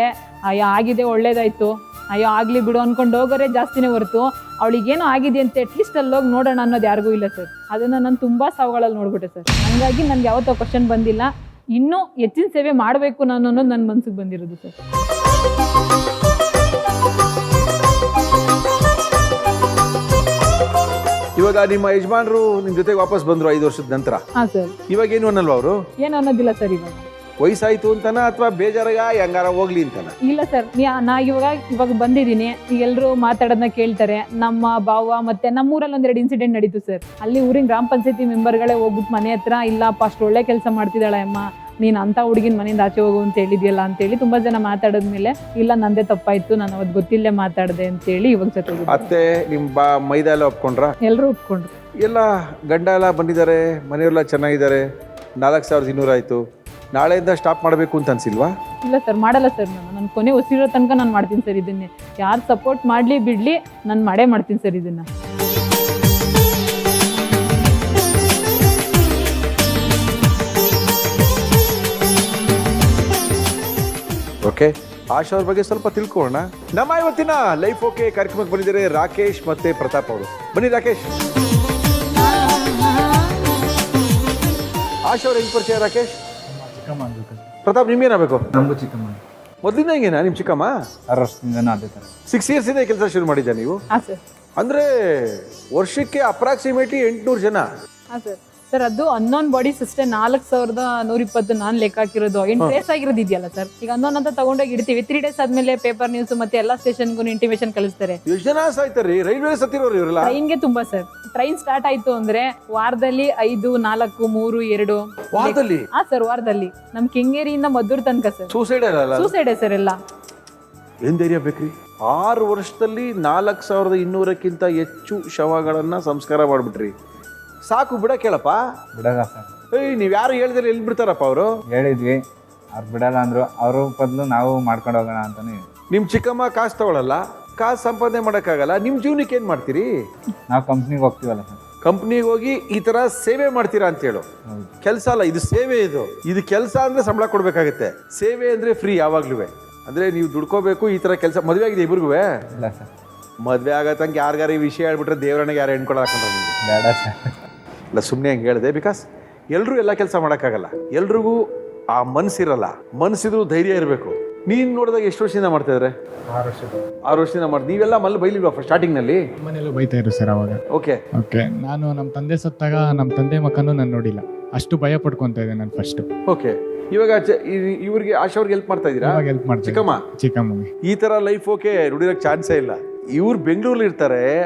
ಅಯ್ಯೋ ಆಗಿದೆ ಒಳ್ಳೇದಾಯ್ತು, ಅಯ್ಯೋ ಆಗಲಿ ಬಿಡು ಅಂದ್ಕೊಂಡು ಹೋಗೋರೆ ಜಾಸ್ತಿನೇ ಹೊರತು ಅವಳಿಗೇನೋ ಆಗಿದೆ ಅಂತ ಅಟ್ಲೀಸ್ಟ್ ಅಲ್ಲಿ ಹೋಗಿ ನೋಡೋಣ ಅನ್ನೋದು ಯಾರಿಗೂ ಇಲ್ಲ ಸರ್. ಅದನ್ನು ನಾನು ತುಂಬ ಸಾವುಗಳಲ್ಲಿ ನೋಡ್ಬಿಟ್ಟೆ ಸರ್. ಹಂಗಾಗಿ ನನಗೆ ಯಾವತ್ತೋ ಕ್ವಶನ್ ಬಂದಿಲ್ಲ. ಇನ್ನೂ ಹೆಚ್ಚಿನ ಸೇವೆ ಮಾಡಬೇಕು ನಾನು ಅನ್ನೋದು ನನ್ನ ಮನಸ್ಸಿಗೆ ಬಂದಿರೋದು ಸರ್. ಇವಾಗ ನಿಮ್ಮ ಯಜಮಾನರು ನಿಮ್ಮ ಜೊತೆಗೆ ವಾಪಸ್ ಬಂದರು 5 ವರ್ಷದ ನಂತರ. ಹಾಂ ಸರ್. ಇವಾಗ ಏನು ಅನ್ನಲ್ವಾ ಅವರು? ಏನು ಅನ್ನೋದಿಲ್ಲ ಸರ್. ಇವಾಗ ವಯಸ್ಸಾಯ್ತು ಅಂತನ ಅಥವಾ ಬೇಜಾರಾಗ ಹೆಂಗಾರ ಹೋಗ್ಲಿ ಅಂತನ? ಇಲ್ಲ ಸರ್, ನಾ ಇವಾಗ ಬಂದಿದ್ದೀನಿ. ಎಲ್ಲರೂ ಮಾತಾಡೋದನ್ನ ಕೇಳ್ತಾರೆ. ನಮ್ಮ ಭಾವ ಮತ್ತೆ ನಮ್ಮೂರಲ್ಲಿ 1-2 ಇನ್ಸಿಡೆಂಟ್ ನಡೀತು ಸರ್. ಅಲ್ಲಿ ಊರಿನ ಗ್ರಾಮ ಪಂಚಾಯತಿ ಮೆಂಬರ್ಗಳೇ ಹೋಗ್ಬಿಟ್ಟು ಮನೆ ಹತ್ರ, ಇಲ್ಲಪ್ಪ ಅಷ್ಟು ಒಳ್ಳೆ ಕೆಲಸ ಮಾಡ್ತಿದ್ದಾಳೆ ಅಮ್ಮ, ನೀನು ಅಂತ ಹುಡುಗಿನ ಮನೆಯಿಂದ ಆಚೆ ಹೋಗು ಅಂತ ಹೇಳಿದ್ಯಲ್ಲ ಅಂತೇಳಿ ತುಂಬ ಜನ ಮಾತಾಡಿದ್ಮೇಲೆ, ಇಲ್ಲ ನಂದೇ ತಪ್ಪಾಯ್ತು, ನಾನು ಅವತ್ತು ಗೊತ್ತಿಲ್ಲೇ ಮಾತಾಡಿದೆ ಅಂತೇಳಿ ಇವಾಗ ಜೊತೆ ಅತ್ತೆ ನಿಮ್ಮ ಮೈದಾ ಎಲ್ಲ ಒಪ್ಕೊಂಡ್ರ? ಎಲ್ಲರೂ ಒಪ್ಕೊಂಡ್ರು. ಎಲ್ಲ ಗಂಡ ಎಲ್ಲ ಬಂದಿದ್ದಾರೆ, ಮನೆಯವರೆಲ್ಲ ಚೆನ್ನಾಗಿದ್ದಾರೆ. 4200 ಆಯಿತು. ನಾಳೆಯಿಂದ ಸ್ಟಾಪ್ ಮಾಡಬೇಕು ಅಂತ ಅನ್ಸಿಲ್ವಾ? ಇಲ್ಲ ಸರ್, ಮಾಡಲ್ಲ ಸರ್. ನಾನು ಕೊನೆ ಉಸಿರೋ ತನಕ ನಾನು ಮಾಡ್ತೀನಿ ಸರ್ ಇದನ್ನೇ. ಯಾರು ಸಪೋರ್ಟ್ ಮಾಡಲಿ ಬಿಡಲಿ, ನಾನು ಮಾಡೇ ಮಾಡ್ತೀನಿ ಸರ್ ಇದನ್ನು. ಓಕೆ, ಆಶಾ ಅವ್ರ ಬಗ್ಗೆ ಸ್ವಲ್ಪ ತಿಳ್ಕೊಳ್ಳೋಣ. ನಮ್ಮ ಇವತ್ತಿನ ಲೈಫ್ ಓಕೆ ಕಾರ್ಯಕ್ರಮಕ್ಕೆ ಬಂದಿದ್ದಾರೆ ರಾಕೇಶ್ ಮತ್ತೆ ಪ್ರತಾಪ್ ಅವರು. ಬನ್ನಿ ರಾಕೇಶ್. ಆಶಾ ಅವ್ರ ಹೆಂಗ್ ಪರಿಚಯ ರಾಕೇಶ್? ಪ್ರತಾಪ್ ನಿಮ್ಗೇನಾಗಬೇಕು? ನಮಗೂ ಚಿಕ್ಕಮ್ಮ. ಮೊದಲಿಂದ ಹಿಂಗೇನಾ ನಿಮ್ಮ ಚಿಕ್ಕಮ್ಮ? 6 ವರ್ಷದಿಂದ ಅದೇ ಥರ. 6 years ಇದೆ ಕೆಲಸ ಶುರು ಮಾಡಿದ್ದೆ ನೀವು? ಹಾಂ ಸರ್. ಅಂದರೆ ವರ್ಷಕ್ಕೆ ಅಪ್ರಾಕ್ಸಿಮೇಟ್ಲಿ 800 ಜನ? ಹಾಂ ಸರ್. ಸರ್ ಅದು ಅನ್ನೋನ್ ಬಾಡೀಸ್ ಅಷ್ಟೇ 4120 ನಾನು ಲೆಕ್ಕ ಹಾಕಿರೋದು. ಟ್ರೇಸ್ ಆಗಿರೋದು ಇದೆಯಲ್ಲ ಸರ್. ಈಗ ಅನ್ನೋನ್ ಅಂತ ತಗೊಂಡೋಗಿ ಇಡ್ತೀವಿ, 3 days ಆದ್ಮೇಲೆ ಪೇಪರ್ ನ್ಯೂಸ್ ಮತ್ತೆ ಎಲ್ಲ ಸ್ಟೇಷನ್ಗೂ ಇಂಟಿಮೇಷನ್ ಕಳಿಸ್ತಾರೆ. ಎಷ್ಟು ಜನ ಸಾಯ್ತಾರ್ರಿ ರೈಲ್ವೆ ಸತ್ತಿರೋರು ಇವರೆಲ್ಲ? ಟ್ರೈನ್ಗೆ ತುಂಬಾ ಸರ್. ಟ್ರೈನ್ ಸ್ಟಾರ್ಟ್ ಆಯ್ತು ಅಂದ್ರೆ ವಾರದಲ್ಲಿ 5, 4, 3, 2 ವಾರದಲ್ಲಿ? ಹಾ ಸರ್, ವಾರದಲ್ಲಿ. ನಮ್ ಕೆಂಗೇರಿಯಿಂದ ಮದ್ದೂರ್ ತನಕ ಸರ್. ಸೂಸೈಡ್ ಅಲ್ಲ? ಸೂಸೈಡ್ ಸರ್ ಎಲ್ಲ. ಏನು ಧೈರ್ಯ ಬೇಕ್ರಿ? 6 ವರ್ಷದಲ್ಲಿ 4200ಕ್ಕಿಂತ ಹೆಚ್ಚು ಶವಗಳನ್ನು ಸಂಸ್ಕಾರ ಮಾಡಿಬಿಟ್ರಿ. ಸಾಕು ಬಿಡ ಕೇಳಪ್ಪ. ಬಿಡಲ್ಲ ಸರ್. ಏಯ್, ನೀವು ಯಾರು ಹೇಳಿದ್ರೆ ಎಲ್ಲಿ ಬಿಡ್ತಾರಪ್ಪ ಅವರು? ಹೇಳಿದ್ವಿ, ಅವ್ರು ಬಿಡಲ್ಲ ಅಂದರು. ಅವ್ರ ಬದಲು ನಾವು ಮಾಡ್ಕೊಂಡು ಹೋಗೋಣ ಅಂತಲೇ. ನಿಮ್ಮ ಚಿಕ್ಕಮ್ಮ ಕಾಸು ತಗೊಳ್ಳಲ್ಲ, ಕಾಸು ಸಂಪಾದನೆ ಮಾಡೋಕ್ಕಾಗಲ್ಲ, ನಿಮ್ಮ ಜೀವನಕ್ಕೆ ಏನು ಮಾಡ್ತೀರಿ? ನಾವು ಕಂಪ್ನಿಗೆ ಹೋಗ್ತೀವಲ್ಲ ಸರ್. ಕಂಪ್ನಿಗೆ ಹೋಗಿ ಈ ಥರ ಸೇವೆ ಮಾಡ್ತೀರಾ ಅಂತೇಳು. ಕೆಲಸ ಅಲ್ಲ, ಇದು ಸೇವೆ. ಇದು ಕೆಲಸ ಅಂದರೆ ಸಂಬಳ ಕೊಡಬೇಕಾಗುತ್ತೆ. ಸೇವೆ ಅಂದರೆ ಫ್ರೀ ಯಾವಾಗ್ಲೂ. ಅಂದರೆ ನೀವು ದುಡ್ಕೋಬೇಕು ಈ ಥರ ಕೆಲಸ. ಮದುವೆ ಆಗಿದೆ ಇಬ್ರಿಗೂ? ಇಲ್ಲ ಸರ್. ಮದುವೆ ಆಗತ್ತಂಗೆ ಯಾರಿಗಾರ ಈ ವಿಷಯ ಹೇಳ್ಬಿಟ್ರೆ ದೇವರನಿಗೆ ಯಾರು ಹೆಣ್ಕೊಳ ಹಾಕೊಂಡ್ರೆ ನಿಮಗೆ ಬೇಡ ಸರ್. ಇಲ್ಲ, ಸುಮ್ಮನೆ ಹಂಗೆ ಹೇಳಿದೆ. ಬಿಕಾಸ್ ಎಲ್ಲರೂ ಎಲ್ಲ ಕೆಲಸ ಮಾಡೋಕ್ಕಾಗಲ್ಲ, ಎಲ್ರಿಗೂ ಆ ಮನಸ್ಸಿರಲ್ಲ. ಮನಸ್ಸಿದ್ರು ಧೈರ್ಯ ಇರಬೇಕು. ನೀನು ನೋಡಿದಾಗ ಎಷ್ಟು ವರ್ಷದಿಂದ ಮಾಡ್ತಾ ಇದ್ದಾರೆ? 6 ವರ್ಷದಿಂದ ಮಾಡಿ. ನೀವೆಲ್ಲ ಮಲ್ಲಿ ಬೈಲಿಲ್ವಾ ಸ್ಟಾರ್ಟಿಂಗ್ನಲ್ಲಿ? ಮನೆಯಲ್ಲೂ ಬೈತಾ ಇದ್ರು ಸರ್ ಅವಾಗ. ಓಕೆ. ನಾನು ನಮ್ಮ ತಂದೆ ಸತ್ತಾಗ ನಮ್ಮ ತಂದೆ ಮಕ್ಕನೂ ನಾನು ನೋಡಿಲ್ಲ, ಅಷ್ಟು ಭಯ ಪಡ್ಕೊತಾ ಇದ್ದೆ ನಾನು ಫಸ್ಟ್. ಓಕೆ. ಇವಾಗ ಇವ್ರಿಗೆ ಆಶಾವ್ರಿಗೆ ಹೆಲ್ಪ್ ಮಾಡ್ತಾ ಇದ್ದೀರಾ? ಹೆಲ್ಪ್ ಮಾಡ್ತೀನಿ. ಚಿಕ್ಕಮ್ಮಗೆ ಈ ಥರ ಲೈಫ್ ಓಕೆ ನುಡಿಯೋಕ್ಕೆ ಚಾನ್ಸೇ ಇಲ್ಲ. ಇವ್ರು ಬೆಂಗಳೂರಲ್ಲಿ ಇರ್ತಾರೆ,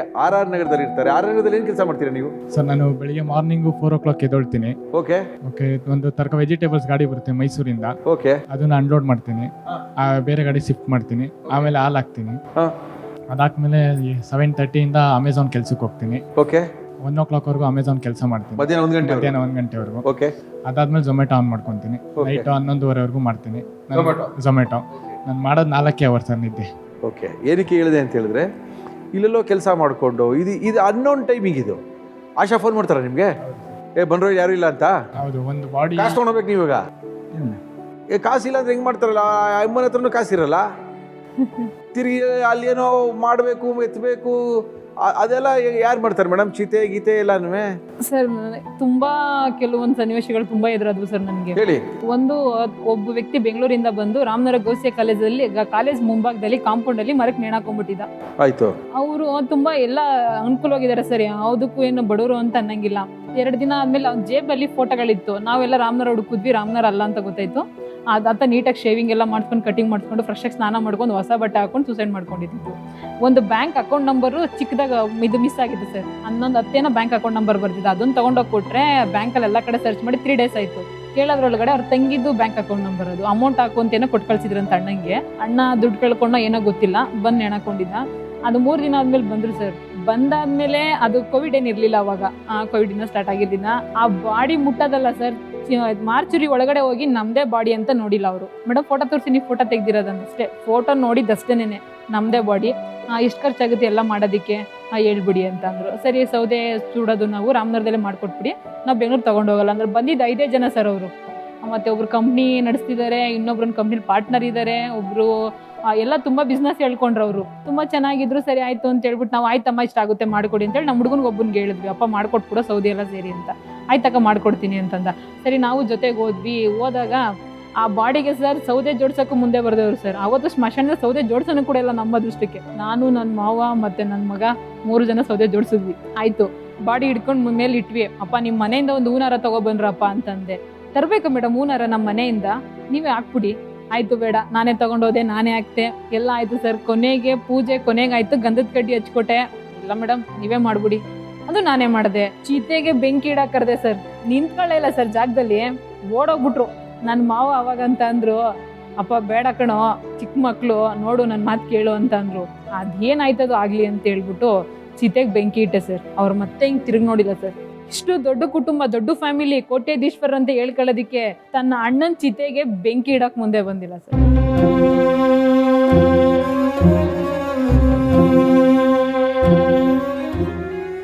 RR ನಗರದಲ್ಲಿ ಇರ್ತಾರೆ. RR ನಗರದಲ್ಲಿ ಏನು ಕೆಲಸ ಮಾಡ್ತೀರಾ ನೀವು? ಸರ್ ನಾನು ಬೆಳಿಗ್ಗೆ ಮಾರ್ನಿಂಗು 4 o'clock ಎದ್ದೊಳ್ತೀನಿ. ಓಕೆ. ಒಂದು ವೆಜಿಟೇಬಲ್ಸ್ ಗಾಡಿ ಬರುತ್ತೆ ಮೈಸೂರಿಂದ. ಓಕೆ. ಅದನ್ನ ಅನ್ಲೋಡ್ ಮಾಡ್ತೀನಿ, ಬೇರೆ ಗಾಡಿ ಶಿಫ್ಟ್ ಮಾಡ್ತೀನಿ, ಆಮೇಲೆ ಹಾಲು ಹಾಕ್ತೀನಿ. ಅದಾದ್ಮೇಲೆ 7:30 ಅಮೆಝಾನ್ ಕೆಲ್ಸಕ್ಕೆ ಹೋಗ್ತೀನಿ. ಓಕೆ. 1 o'clock ಅಮೆಝಾನ್ ಕೆಲಸ ಮಾಡ್ತೀನಿ, ಮಧ್ಯಾಹ್ನ 1 ಗಂಟೆವರೆಗೂ. ಓಕೆ. ಅದಾದ್ಮೇಲೆ ಝೊಮ್ಯಾಟೊ ಆನ್ ಮಾಡ್ಕೊತೀನಿ. ನೈಟ್ 11:30 ಮಾಡ್ತೀನಿ ಝೊಮ್ಯಾಟೊ. ನಾನು ಮಾಡೋದು 4 hours ಸರ್ ನಿದ್ದೆ. ಓಕೆ. ಏನಕ್ಕೆ ಹೇಳಿದೆ ಅಂತ ಹೇಳಿದ್ರೆ, ಇಲ್ಲೆಲ್ಲೋ ಕೆಲಸ ಮಾಡಿಕೊಂಡು ಇದು ಅನ್ನೋನ್ ಟೈಮಿಂಗ್. ಇದು ಆಶಾ ಫೋನ್ ಮಾಡ್ತಾರ ನಿಮಗೆ? ಬಂದ್ರು ಯಾರು ಇಲ್ಲ ಅಂತ? ಹೌದು. ಒಂದು ಬಾಡಿ ಕಾಸು ತೊಗೊಳ್ಬೇಕು ನೀವು. ಇವಾಗ ಕಾಸು ಇಲ್ಲ ಅಂದ್ರೆ ಹೆಂಗ್ ಮಾಡ್ತಾರಲ್ಲ, ಅಮ್ಮನ ಹತ್ರನೂ ಕಾಸಿರಲ್ಲ. ತಿರುಗಿ ಅಲ್ಲಿ ಏನೋ ಮಾಡಬೇಕು, ಎತ್ತಬೇಕು, ಅದೆಲ್ಲ ಯಾರು ಮಾಡ್ತಾರೆ ಮೇಡಮ್? ಚೀತೆ ಗೀತೆ ಎಲ್ಲಾನು? ಸರ್ ತುಂಬಾ ಕೆಲವೊಂದು ಸನ್ನಿವೇಶಗಳು ತುಂಬಾ ಎದುರಾದ್ವು ಸರ್ ನನಗೆ. ಹೇಳಿ. ಒಬ್ಬ ವ್ಯಕ್ತಿ ಬೆಂಗಳೂರಿಂದ ಬಂದು ರಾಮನಗರ ಗೋಸಿಯ ಕಾಲೇಜ್ ಮುಂಭಾಗದಲ್ಲಿ ಕಾಂಪೌಂಡ್ ಅಲ್ಲಿ ಮರಕ್ಕೆ ನೇಣಾಕೊಂಡ್ಬಿಟ್ಟಿದ್ದ. ಆಯ್ತು. ಅವರು ತುಂಬಾ ಎಲ್ಲ ಅನುಕೂಲವಾಗಿದ್ದಾರೆ ಸರ್, ಯಾವುದಕ್ಕೂ ಏನು ಬಡವರು ಅಂತ ಅನ್ನಂಗಿಲ್ಲ. 2 ದಿನ ಆದ್ಮೇಲೆ ಅವ್ನ ಜೇಬಲ್ಲಿ ಫೋಟೋಗಳಿತ್ತು. ನಾವೆಲ್ಲ ರಾಮನಗರ ಹುಡುಕಿದ್ವಿ, ರಾಮನಗರ ಅಲ್ಲ ಅಂತ ಗೊತ್ತಾಯ್ತು. ಆತ ನೀಟಾಗಿ ಶೇವಿಂಗ್ ಎಲ್ಲ ಮಾಡ್ಕೊಂಡು, ಕಟಿಂಗ್ ಮಾಡ್ಕೊಂಡು, ಫ್ರೆಶ್ ಆಗಿ ಸ್ನಾನ ಮಾಡ್ಕೊಂಡು, ಹೊಸ ಬಟ್ಟೆ ಹಾಕೊಂಡು ಸೂಸೈಡ್ ಮಾಡ್ಕೊಂಡಿದ್ದು. ಒಂದು ಬ್ಯಾಂಕ್ ಅಕೌಂಟ್ ನಂಬರು ಚಿಕ್ಕದಾಗ ಇದು ಮಿಸ್ ಆಗಿದೆ ಸರ್. 11 ಬ್ಯಾಂಕ್ ಅಕೌಂಟ್ ನಂಬರ್ ಬರ್ತಿದ್ದು. ಅದನ್ನ ತಗೊಂಡೋಗಿ ಕೊಟ್ರೆ ಬ್ಯಾಂಕಲ್ಲಿ ಎಲ್ಲ ಕಡೆ ಸರ್ಚ್ ಮಾಡಿ 3 days ಆಯ್ತು. ಕೇಳೋದ್ರೊಳಗಡೆ ಅವ್ರ ತಂಗಿದ್ದು ಬ್ಯಾಂಕ್ ಅಕೌಂಟ್ ನಂಬರ್, ಅದು ಅಮೌಂಟ್ ಹಾಕು ಅಂತ ಏನೋ ಕೊಟ್ಟು ಕಳ್ಸಿದ್ರಂತ ಅಣ್ಣಂಗೆ. ಅಣ್ಣ ದುಡ್ಡು ಕಳ್ಕೊಂಡೋ ಏನೋ ಗೊತ್ತಿಲ್ಲ, ಬಂದು ನೆಣಕೊಂಡಿದ್ದ. ಅದು 3 ದಿನ ಆದ್ಮೇಲೆ ಬಂದ್ರು ಸರ್. ಬಂದಾದ್ಮೇಲೆ ಅದು ಕೋವಿಡ್ ಏನಿರ್ಲಿಲ್ಲ ಅವಾಗ, ಕೋವಿಡ್ ಇನ್ನ ಸ್ಟಾರ್ಟ್ ಆಗಿದ್ದಿನ. ಆ ಬಾಡಿ ಮುಟ್ಟೋದಲ್ಲ ಸರ್, ಮಾರ್ಚುರಿ ಒಳಗಡೆ ಹೋಗಿ ನಮ್ದೇ ಬಾಡಿ ಅಂತ ನೋಡಿಲ್ಲ ಅವರು. ಮೇಡಮ್ ಫೋಟೋ ತೋರಿಸಿ, ಫೋಟೋ ತೆಗ್ದಿರೋದಷ್ಟೇ, ಫೋಟೋ ನೋಡಿದ್ದಷ್ಟೇನೆ ನಮ್ದೇ ಬಾಡಿ. ಎಷ್ಟು ಖರ್ಚಾಗುತ್ತೆ ಎಲ್ಲ ಮಾಡೋದಕ್ಕೆ ಹೇಳ್ಬಿಡಿ ಅಂತ ಅಂದ್ರು. ಸರಿ, ಸೌದೆ ಸುಡೋದು ನಾವು ರಾಮನಗರದಲ್ಲೇ ಮಾಡ್ಕೊಟ್ಬಿಡಿ, ನಾವು ಬೆಂಗಳೂರು ತಗೊಂಡೋಗಲ್ಲ ಅಂದ್ರೆ. ಬಂದಿದ್ದು 5 ಜನ ಸರ್ ಅವರು. ಮತ್ತೆ ಒಬ್ರು ಕಂಪ್ನಿ ನಡೆಸ್ತಿದ್ದಾರೆ, ಇನ್ನೊಬ್ರನ್ನ ಕಂಪ್ನಿ ಪಾರ್ಟ್ನರ್ ಇದ್ದಾರೆ, ಒಬ್ರು ಎಲ್ಲ ತುಂಬಾ ಬಿಸ್ನೆಸ್ ಹೇಳ್ಕೊಂಡ್ರು. ಅವರು ತುಂಬಾ ಚೆನ್ನಾಗಿದ್ರು. ಸರಿ ಆಯ್ತು ಅಂತ ಹೇಳ್ಬಿಟ್ಟು ನಾವು ಆಯ್ತಮ್ಮ ಇಷ್ಟ ಆಗುತ್ತೆ ಮಾಡ್ಕೊಡಿ ಅಂತೇಳಿ ನಮ್ಮ ಹುಡುಗನಿಗೆ ಒಬ್ಬನಿಗೆ ಹೇಳಿದ್ವಿ, ಅಪ್ಪ ಮಾಡ್ಕೊಟ್ಬಿಡೋ ಸೌದಿ ಎಲ್ಲ ಸೇರಿ ಅಂತ. ಆಯ್ತಕ್ಕ ಮಾಡ್ಕೊಡ್ತೀನಿ ಅಂತಂದ. ಸರಿ ನಾವು ಜೊತೆಗೆ ಹೋದಾಗ ಆ ಬಾಡಿಗೆ ಸರ್ ಸೌದೆ ಜೋಡ್ಸೋಕ್ಕೂ ಮುಂದೆ ಬರ್ದವ್ರು ಸರ್. ಅವತ್ತು ಸ್ಮಶಾನದ ಸೌದೆ ಜೋಡ್ಸೋನು ಕೂಡ ಇಲ್ಲ ನಮ್ಮ ದೃಷ್ಟಕ್ಕೆ. ನಾನು, ನನ್ನ ಮಾವ ಮತ್ತೆ ನನ್ನ ಮಗ 3 ಜನ ಸೌದೆ ಜೋಡಿಸಿದ್ವಿ. ಆಯ್ತು, ಬಾಡಿ ಹಿಡ್ಕೊಂಡು ಮೇಲೆ ಇಟ್ವಿ. ಅಪ್ಪ ನಿಮ್ಮ ಮನೆಯಿಂದ ಒಂದು ಹೂನಾರ ತಗೊಬಂದ್ರಪ್ಪ ಅಂತಂದೆ. ತರಬೇಕು ಮೇಡಮ್ ಹೂನಾರ ನಮ್ಮ ಮನೆಯಿಂದ, ನೀವೇ ಹಾಕ್ಬಿಡಿ. ಆಯ್ತು ಬೇಡ, ನಾನೇ ತಗೊಂಡೋದೆ, ನಾನೇ ಹಾಕ್ತೆ, ಎಲ್ಲ ಆಯ್ತು ಸರ್. ಕೊನೆಗೆ ಪೂಜೆ ಕೊನೆಗಾಯ್ತು, ಗಂಧದ ಕಡ್ಡಿ ಹಚ್ಕೊಟ್ಟೆ. ಇಲ್ಲ ಮೇಡಮ್ ನೀವೇ ಮಾಡ್ಬಿಡಿ, ಅದು ನಾನೇ ಮಾಡಿದೆ. ಚೀತೆಗೆ ಬೆಂಕಿ ಇಡಾಕ್ ಕರ್ದೆ ಸರ್. ನಿಂತ್ಕೊಳ್ಳೇ ಇಲ್ಲ ಸರ್ ಜಾಗದಲ್ಲಿ, ಓಡೋಗ್ಬಿಟ್ರು. ನನ್ನ ಮಾವ ಅವಾಗಂತ ಅಂದ್ರು, ಅಪ್ಪ ಬೇಡ ಕಣೋ, ಚಿಕ್ಕ ಮಕ್ಳು ನೋಡು, ನನ್ನ ಮಾತು ಕೇಳು ಅಂತ ಅಂದ್ರು. ಅದೇನಾಯ್ತದು ಆಗ್ಲಿ ಅಂತ ಹೇಳ್ಬಿಟ್ಟು ಚೀತೆಗೆ ಬೆಂಕಿ ಇಟ್ಟೆ ಸರ್. ಅವ್ರು ಮತ್ತೆ ಹಿಂಗ್ ತಿರುಗಿ ನೋಡಿಲ್ಲ ಸರ್. ಇಷ್ಟು ದೊಡ್ಡ ಕುಟುಂಬ, ದೊಡ್ಡ ಫ್ಯಾಮಿಲಿ, ಕೋಟ್ಯಾಧೀಶ್ವರ ಅಂತ ಹೇಳ್ಕೊಳ್ಳೋದಿಕ್ಕೆ ತನ್ನ ಅಣ್ಣನ ಚಿತೆಗೆ ಬೆಂಕಿ ಇಡಕ್ ಮುಂದೆ ಬಂದಿಲ್ಲ ಸರ್.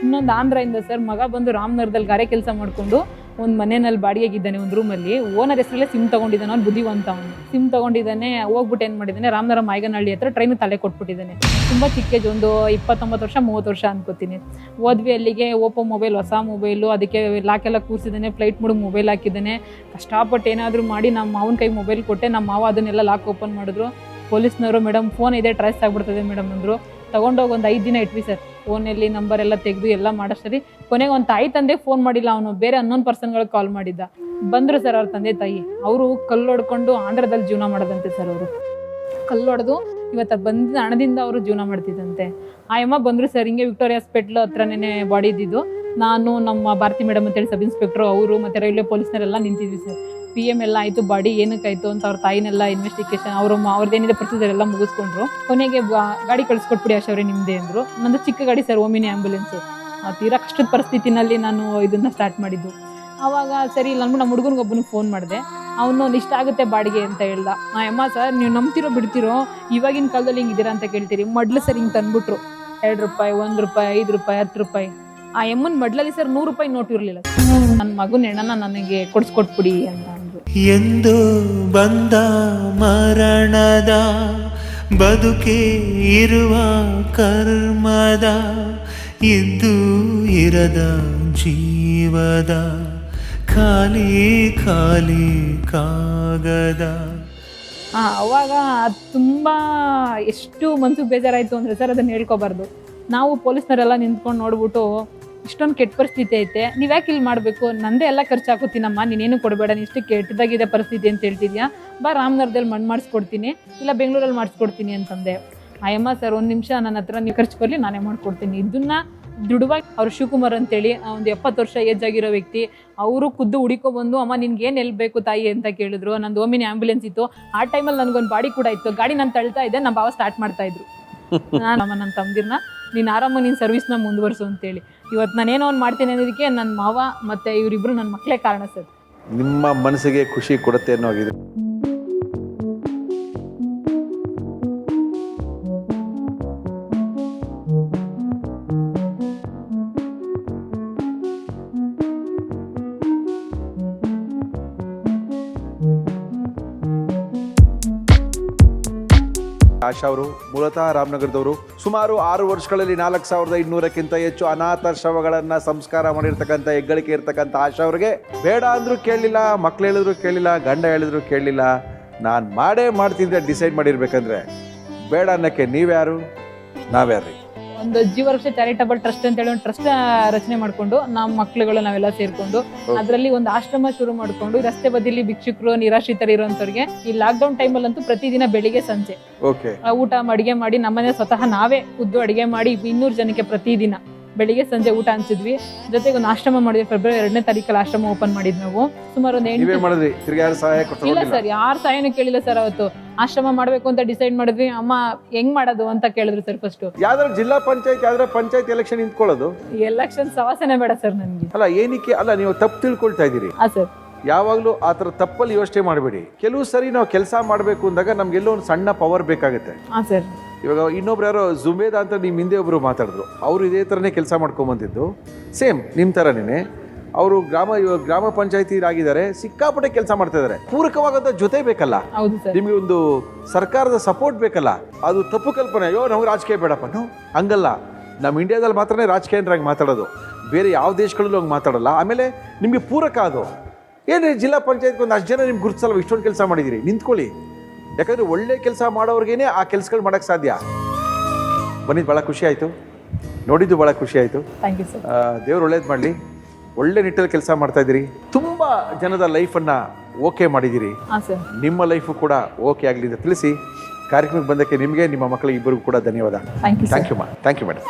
ಇನ್ನೊಂದು ಆಂಧ್ರದಿಂದ ಸರ್ ಮಗ ಬಂದು ರಾಮನಗರದಲ್ಲಿ ಗಾರೆ ಕೆಲಸ ಮಾಡ್ಕೊಂಡು ಒಂದು ಮನೆಯಲ್ಲಿ ಬಾಡಿಗೆಗಿದ್ದಾನೆ, ಒಂದು ರೂಮಲ್ಲಿ. ಓನರ್ ಹೆಸರಲ್ಲೇ ಸಿಮ್ ತಗೊಂಡಿದ್ದಾನೆ, ಅವ್ನು ಬುದ್ಧಿವಂತ. ಅವನು ಸಿಮ್ ತಗೊಂಡಿದ್ದಾನೆ, ಹೋಗ್ಬಿಟ್ಟು ಏನು ಮಾಡಿದ್ದಾನೆ, ರಾಮನಗರ ಮಾಯಗನಹಳ್ಳಿ ಹತ್ರ ಟ್ರೈನ್ ತಲೆ ಕೊಟ್ಬಿಟ್ಟಿದ್ದಾನೆ. ತುಂಬ ಚಿಕ್ಕೇಜ್, ಒಂದು 29 ವರ್ಷ 30 ವರ್ಷ ಅನ್ಕೋತೀನಿ. ಹೋದ್ವಿ ಅಲ್ಲಿಗೆ. ಓಪೋ ಮೊಬೈಲ್, ಹೊಸ ಮೊಬೈಲು, ಅದಕ್ಕೆ ಲಾಕೆಲ್ಲ ಕೂರಿಸಿದ್ದಾನೆ, ಫ್ಲೈಟ್ ಮೂಡ್ ಮೊಬೈಲ್ ಹಾಕಿದ್ದಾನೆ. ಕಷ್ಟಪಟ್ಟು ಏನಾದರೂ ಮಾಡಿ ನಮ್ಮ ಮಾವನ ಕೈ ಮೊಬೈಲ್ ಕೊಟ್ಟೆ. ನಮ್ಮ ಮಾವ ಅದನ್ನೆಲ್ಲ ಲಾಕ್ ಓಪನ್ ಮಾಡಿದ್ರು. ಪೊಲೀಸ್ನವರು ಮೇಡಮ್ ಫೋನ್ ಇದೆ, ಟ್ರೇಸ್ ಆಗಿಬಿಡ್ತದೆ ಮೇಡಮ್ ಅಂದರು. ತೊಗೊಂಡೋಗಿ ಒಂದು 5 ದಿನ ಇಟ್ವಿ ಸರ್. ಫೋನಲ್ಲಿ ನಂಬರ್ ಎಲ್ಲ ತೆಗೆದು ಎಲ್ಲ ಮಾಡೋಷ್ಟರಿ ಕೊನೆಗೆ ಒಂದು ತಾಯಿ ತಂದೆ ಫೋನ್ ಮಾಡಿಲ್ಲ, ಅವನು ಬೇರೆ ಅನ್ನೋನ್ ಪರ್ಸನ್ಗಳಿಗೆ ಕಾಲ್ ಮಾಡಿದ್ದ. ಬಂದರು ಸರ್ ಅವ್ರ ತಂದೆ ತಾಯಿ. ಅವರು ಕಲ್ಲು ಹೊಡ್ಕೊಂಡು ಆಂಧ್ರದಲ್ಲಿ ಜೀವನ ಮಾಡೋದಂತೆ ಸರ್. ಅವರು ಕಲ್ಲು ಹೊಡೆದು ಇವತ್ತು ಬಂದ ಹಣದಿಂದ ಅವರು ಜೀವನ ಮಾಡ್ತಿದ್ದಂತೆ. ಆ ಅಮ್ಮ ಬಂದರು ಸರ್. ಹಿಂಗೆ ವಿಕ್ಟೋರಿಯಾ ಹಾಸ್ಪಿಟ್ಲ್ ಹತ್ರನೇ ಬಾಡಿ ಇದ್ದಿದ್ದು. ನಾನು, ನಮ್ಮ ಭಾರತಿ ಮೇಡಮ್ ಅಂತೇಳಿ ಸಬ್ ಇನ್ಸ್ಪೆಕ್ಟ್ರು, ಅವರು ಮತ್ತು ರೈಲ್ವೆ ಪೊಲೀಸ್ನವರೆಲ್ಲ ನಿಂತಿದ್ವಿ ಸರ್. PM ಎಲ್ಲ ಆಯಿತು, ಬಾಡಿ ಏನಕ್ಕಾಯ್ತು ಅಂತ ಅವ್ರ ತಾಯಿನೆಲ್ಲ ಇನ್ವೆಸ್ಟಿಗೇಷನ್ ಅವ್ರದ್ದೇನಿದೆ ಪ್ರೊಸೀಜರ್ ಎಲ್ಲ ಮುಗಿಸ್ಕೊಂಡ್ರು. ಕೊನೆಗೆ ಗಾಡಿ ಕಳಿಸ್ಕೊಟ್ಬಿಡಿ ಆಶವ್ರೆ ನಿಮ್ಮದೇ ಅಂದರು. ನಂದು ಚಿಕ್ಕ ಗಾಡಿ ಸರ್, ಓಮಿನಿ ಆ್ಯಂಬುಲೆನ್ಸು. ತೀರಾ ಕಷ್ಟದ ಪರಿಸ್ಥಿತಿನಲ್ಲಿ ನಾನು ಇದನ್ನು ಸ್ಟಾರ್ಟ್ ಮಾಡಿದ್ದು. ಆವಾಗ ಸರಿ ಇಲ್ಲ ಅಂದ್ಬಿಟ್ಟು ನಮ್ಮ ಹುಡುಗನಿಗೊಬ್ಬನಿಗೆ ಫೋನ್ ಮಾಡಿದೆ. ಅವನು ಇಷ್ಟ ಆಗುತ್ತೆ ಬಾಡಿಗೆ ಅಂತ ಹೇಳ್ದ. ಅಮ್ಮ ಸರ್ ನೀವು ನಂಬ್ತಿರೋ ಬಿಡ್ತಿರೋ, ಇವಾಗಿನ ಕಾಲದಲ್ಲಿ ಹಿಂಗಿದ್ದೀರಾ ಅಂತ ಕೇಳ್ತೀರಿ. ಮಡ್ಲು ಸರ್ ಹಿಂಗೆ ತಂದ್ಬಿಟ್ರು. 2 ರೂಪಾಯಿ, 1 ರೂಪಾಯಿ, 5 ರೂಪಾಯಿ, 10 ರೂಪಾಯಿ. ಆ ಎಮ್ಮನ ಮಡ್ಲಲ್ಲಿ ಸರ್ 100 ರೂಪಾಯಿ ನೋಟ್ ಇರಲಿಲ್ಲ. ನನ್ನ ಮಗನ ಹೆಣ್ಣನ ನನಗೆ ಕೊಡಿಸ್ಕೊಟ್ಬಿಡಿ ಅಂತ ಅಂದ್ರು. ಎಂದು ಬಂದ ಮರಣದ ಬದುಕೆ ಇರುವ ಕರ್ಮದ ಇದ್ದು ಇರದ ಜೀವದ ಖಾಲಿ ಖಾಲಿ ಕಾಗದ. ಅವಾಗ ತುಂಬ ಎಷ್ಟು ಮನ್ಸಿಗೆ ಬೇಜಾರಾಯಿತು ಅಂದರೆ ಸರ್ ಅದನ್ನು ಹೇಳ್ಕೊಬಾರ್ದು. ನಾವು ಪೊಲೀಸ್ನವರೆಲ್ಲ ನಿಂತ್ಕೊಂಡು ನೋಡ್ಬಿಟ್ಟು ಇಷ್ಟೊಂದು ಕೆಟ್ಟ ಪರಿಸ್ಥಿತಿ ಐತೆ, ನೀವು ಯಾಕೆ ಇಲ್ಲಿ ಮಾಡಬೇಕು, ನಂದೇ ಎಲ್ಲ ಖರ್ಚು ಹಾಕೋತೀನಮ್ಮ, ನೀನೇನು ಕೊಡಬೇಡ, ನೀನು ಇಷ್ಟು ಕೆಟ್ಟದಾಗಿದೆ ಪರಿಸ್ಥಿತಿ ಅಂತ ಹೇಳ್ತಿದ್ಯಾ, ಬಾ ರಾಮನಗರದಲ್ಲಿ ಮಣ್ಣು ಮಾಡಿಸ್ಕೊಡ್ತೀನಿ, ಇಲ್ಲ ಬೆಂಗಳೂರಲ್ಲಿ ಮಾಡಿಸ್ಕೊಡ್ತೀನಿ ಅಂತಂದೆ. ಅಯ್ಯಮ್ಮ ಸರ್ 1 ನಿಮಿಷ ನನ್ನ ಹತ್ರ ನೀವು ಖರ್ಚು ಬರಲಿ, ನಾನೇ ಮಾಡ್ಕೊಡ್ತೀನಿ. ಇದನ್ನು ದುಡುವಾಗಿ ಅವ್ರು ಶಿವಕುಮಾರ್ ಅಂತೇಳಿ ಒಂದು 70 ವರ್ಷ ಏಜ್ ಆಗಿರೋ ವ್ಯಕ್ತಿ, ಅವರು ಖುದ್ದು ಹುಡುಕೊಬಂದು ಅಮ್ಮ ನಿನ್ಗೆ ಏನು ಹೆಲ್ಪ್ ಬೇಕು ತಾಯಿ ಅಂತ ಕೇಳಿದ್ರು. ನಂದು ಓಮಿನಿ ಆ್ಯಂಬುಲೆನ್ಸ್ ಇತ್ತು. ಆ ಟೈಮಲ್ಲಿ ನನಗೊಂದು ಬಾಡಿ ಕೂಡ ಇತ್ತು. ಗಾಡಿ ನಾನು ತಳ್ತಾ ಇದ್ದೆ, ನಮ್ಮ ಭಾವ ಸ್ಟಾರ್ಟ್ ಮಾಡ್ತಾಯಿದ್ರು. ನನ್ನ ತಮ್ಮದಿರ್ನ ನೀನು ಆರಾಮಾಗಿ ನೀನು ಸರ್ವಿಸ್ನ ಮುಂದುವರಿಸು ಅಂತೇಳಿ. ಇವತ್ತು ನಾನೇನೋ ಒಂದು ಮಾಡ್ತೀನಿ ಅನ್ನೋದಕ್ಕೆ ನನ್ನ ಮಾವ ಮತ್ತು ಇವರಿಬ್ಬರು ನನ್ನ ಮಕ್ಕಳೇ ಕಾರಣ ಸರ್. ನಿಮ್ಮ ಮನಸ್ಸಿಗೆ ಖುಷಿ ಕೊಡುತ್ತೆ ಅನ್ನೋ ಆಗಿದೆ. ಆಶಾ ಅವರು ಮೂಲತಃ ರಾಮನಗರದವರು. ಸುಮಾರು 6 ವರ್ಷಗಳಲ್ಲಿ 4200ಕ್ಕಿಂತ ಹೆಚ್ಚು ಅನಾಥ ಶವಗಳನ್ನು ಸಂಸ್ಕಾರ ಮಾಡಿರ್ತಕ್ಕಂಥ ಹೆಗ್ಗಳಿಕೆ ಇರ್ತಕ್ಕಂಥ ಆಶಾ ಅವ್ರಿಗೆ ಬೇಡ ಅಂದರೂ ಕೇಳಲಿಲ್ಲ, ಮಕ್ಳು ಹೇಳಿದ್ರು ಕೇಳಲಿಲ್ಲ, ಗಂಡ ಹೇಳಿದ್ರು ಕೇಳಲಿಲ್ಲ. ನಾನು ಮಾಡ್ತೀನಿ ಡಿಸೈಡ್ ಮಾಡಿರ್ಬೇಕಂದ್ರೆ ಬೇಡ ಅನ್ನೋಕ್ಕೆ ನೀವ್ಯಾರು, ನಾವ್ಯಾರು? ಒಂದು ಜೀವರಕ್ಷೆ ಚಾರಿಟಬಲ್ ಟ್ರಸ್ಟ್ ಅಂತೇಳಿ ಒಂದು ಟ್ರಸ್ಟ್ ರಚನೆ ಮಾಡಿಕೊಂಡು ನಮ್ಮ ಮಕ್ಳುಗಳು ನಾವೆಲ್ಲ ಸೇರ್ಕೊಂಡು ಅದರಲ್ಲಿ ಒಂದು ಆಶ್ರಮ ಶುರು ಮಾಡಿಕೊಂಡು ರಸ್ತೆ ಬದಿಲಿ ಭಿಕ್ಷುಕರು, ನಿರಾಶ್ರಿತರು ಇರುವಂತವ್ರಿಗೆ ಈ ಲಾಕ್ಡೌನ್ ಟೈಮಲ್ಲಂತೂ ಪ್ರತಿದಿನ ಬೆಳಿಗ್ಗೆ ಸಂಜೆ ಊಟ ಅಡಿಗೆ ಮಾಡಿ ನಮ್ಮನೆ ಸ್ವತಃ ನಾವೇ ಖುದ್ದು ಅಡಿಗೆ ಮಾಡಿ 200 ಜನಕ್ಕೆ ಪ್ರತಿದಿನ ಬೆಳಿಗ್ಗೆ ಸಂಜೆ ಊಟ ಹಂಚಿದ್ವಿ. ಜೊತೆಗೆ ಒಂದು ಆಶ್ರಮ ಮಾಡಿದ್ವಿ. ಫೆಬ್ರವರಿ 2ನೇ ತಾರೀಕಲ್ಲಿ ಆಶ್ರಮ ಓಪನ್ ಮಾಡಿದ್ವಿ ನಾವು. ಸುಮಾರು ಒಂದು ಇಲ್ಲ ಸರ್, ಯಾರು ಸಹಾಯನೂ ಕೇಳಿಲ್ಲ ಸರ್. ಅವತ್ತು ಆಶ್ರಮ ಮಾಡಬೇಕು ಅಂತ ಡಿಸೈಡ್ ಮಾಡಿದ್ವಿ. ಅಮ್ಮ ಹೆಂಗ್ ಮಾಡೋದು ಅಂತ ಕೇಳಿದ್ರು ಸರ್. ಫಸ್ಟ್ ಯಾವ್ದಾದ್ರು ಜಿಲ್ಲಾ ಪಂಚಾಯತ್ ಯಾವ್ದಾರ ಪಂಚಾಯತ್ ಎಲೆಕ್ಷನ್ ನಿಂತ್ಕೊಳ್ಳೋದು, ಎಲೆಕ್ಷನ್ ಸವಾಸನೆ ಬೇಡ ಸರ್ ನನಗೆ. ಅಲ್ಲ ಏನಕ್ಕೆ ಅಲ್ಲ, ನೀವು ತಪ್ಪು ತಿಳ್ಕೊಳ್ತಾ ಇದ್ದೀರಿ. ಸರ್ ಯಾವಾಗಲೂ ಆ ಥರ ತಪ್ಪಲ್ಲಿ ಯೋಚನೆ ಮಾಡಬೇಡಿ. ಕೆಲವು ಸರಿ ನಾವು ಕೆಲಸ ಮಾಡಬೇಕು ಅಂದಾಗ ನಮ್ಗೆಲ್ಲೋ ಒಂದು ಸಣ್ಣ ಪವರ್ ಬೇಕಾಗುತ್ತೆ. ಸರ್ ಇವಾಗ ಇನ್ನೊಬ್ರು ಯಾರೋ ಜುಬೇದ ಅಂತ ನಿಮ್ಮ ಹಿಂದೆ ಒಬ್ಬರು ಮಾತಾಡಿದ್ರು. ಅವರು ಇದೇ ಥರನೇ ಕೆಲಸ ಮಾಡ್ಕೊಂಬಂದಿದ್ದು, ಸೇಮ್ ನಿಮ್ಮ ಥರನೇ. ಅವರು ಗ್ರಾಮ ಪಂಚಾಯತಿರಾಗಿದ್ದಾರೆ, ಸಿಕ್ಕಾಪಟ್ಟೆ ಕೆಲಸ ಮಾಡ್ತಾ ಇದ್ದಾರೆ. ಪೂರಕವಾದಂಥ ಜೊತೆ ಬೇಕಲ್ಲ, ನಿಮಗೆ ಒಂದು ಸರ್ಕಾರದ ಸಪೋರ್ಟ್ ಬೇಕಲ್ಲ. ಅದು ತಪ್ಪು ಕಲ್ಪನೆ. ಅಯ್ಯೋ ನಾವು ರಾಜಕೀಯ ಬೇಡಪ್ಪ, ಹಂಗಲ್ಲ. ನಮ್ಮ ಇಂಡಿಯಾದಲ್ಲಿ ಮಾತ್ರನೇ ರಾಜಕೀಯರಾಗಿ ಮಾತಾಡೋದು, ಬೇರೆ ಯಾವ ದೇಶಗಳಲ್ಲೂ ಹಂಗೆ ಮಾತಾಡಲ್ಲ. ಆಮೇಲೆ ನಿಮಗೆ ಪೂರಕ ಅದು ಏನು, ಜಿಲ್ಲಾ ಪಂಚಾಯತ್ಗೆ ಒಂದು 10 ಜನ ನಿಮ್ಗೆ ಗುರುತಿಸಲ್ಲ, ಇಷ್ಟೊಂದು ಕೆಲಸ ಮಾಡಿದ್ದೀರಿ, ನಿಂತ್ಕೊಳ್ಳಿ. ಯಾಕಂದರೆ ಒಳ್ಳೆ ಕೆಲಸ ಮಾಡೋರ್ಗೇನೆ ಆ ಕೆಲಸಗಳು ಮಾಡೋಕ್ಕೆ ಸಾಧ್ಯ. ಬಂದಿದ್ದು ಭಾಳ ಖುಷಿ ಆಯಿತು, ನೋಡಿದ್ದು ಭಾಳ ಖುಷಿ ಆಯಿತು. ದೇವ್ರು ಒಳ್ಳೇದು ಮಾಡಲಿ. ಒಳ್ಳೆ ನಿಟ್ಟಲ್ಲಿ ಕೆಲಸ ಮಾಡ್ತಾ ಇದ್ದೀರಿ. ತುಂಬ ಜನದ ಲೈಫನ್ನು ಓಕೆ ಮಾಡಿದ್ದೀರಿ. ನಿಮ್ಮ ಲೈಫು ಕೂಡ ಓಕೆ ಆಗಲಿ ಅಂತ ತಿಳಿಸಿ ಕಾರ್ಯಕ್ರಮಕ್ಕೆ ಬಂದಕ್ಕೆ ನಿಮಗೆ, ನಿಮ್ಮ ಮಕ್ಕಳಿಗೆ ಇಬ್ಬರಿಗೂ ಕೂಡ ಧನ್ಯವಾದ. Thank you madam.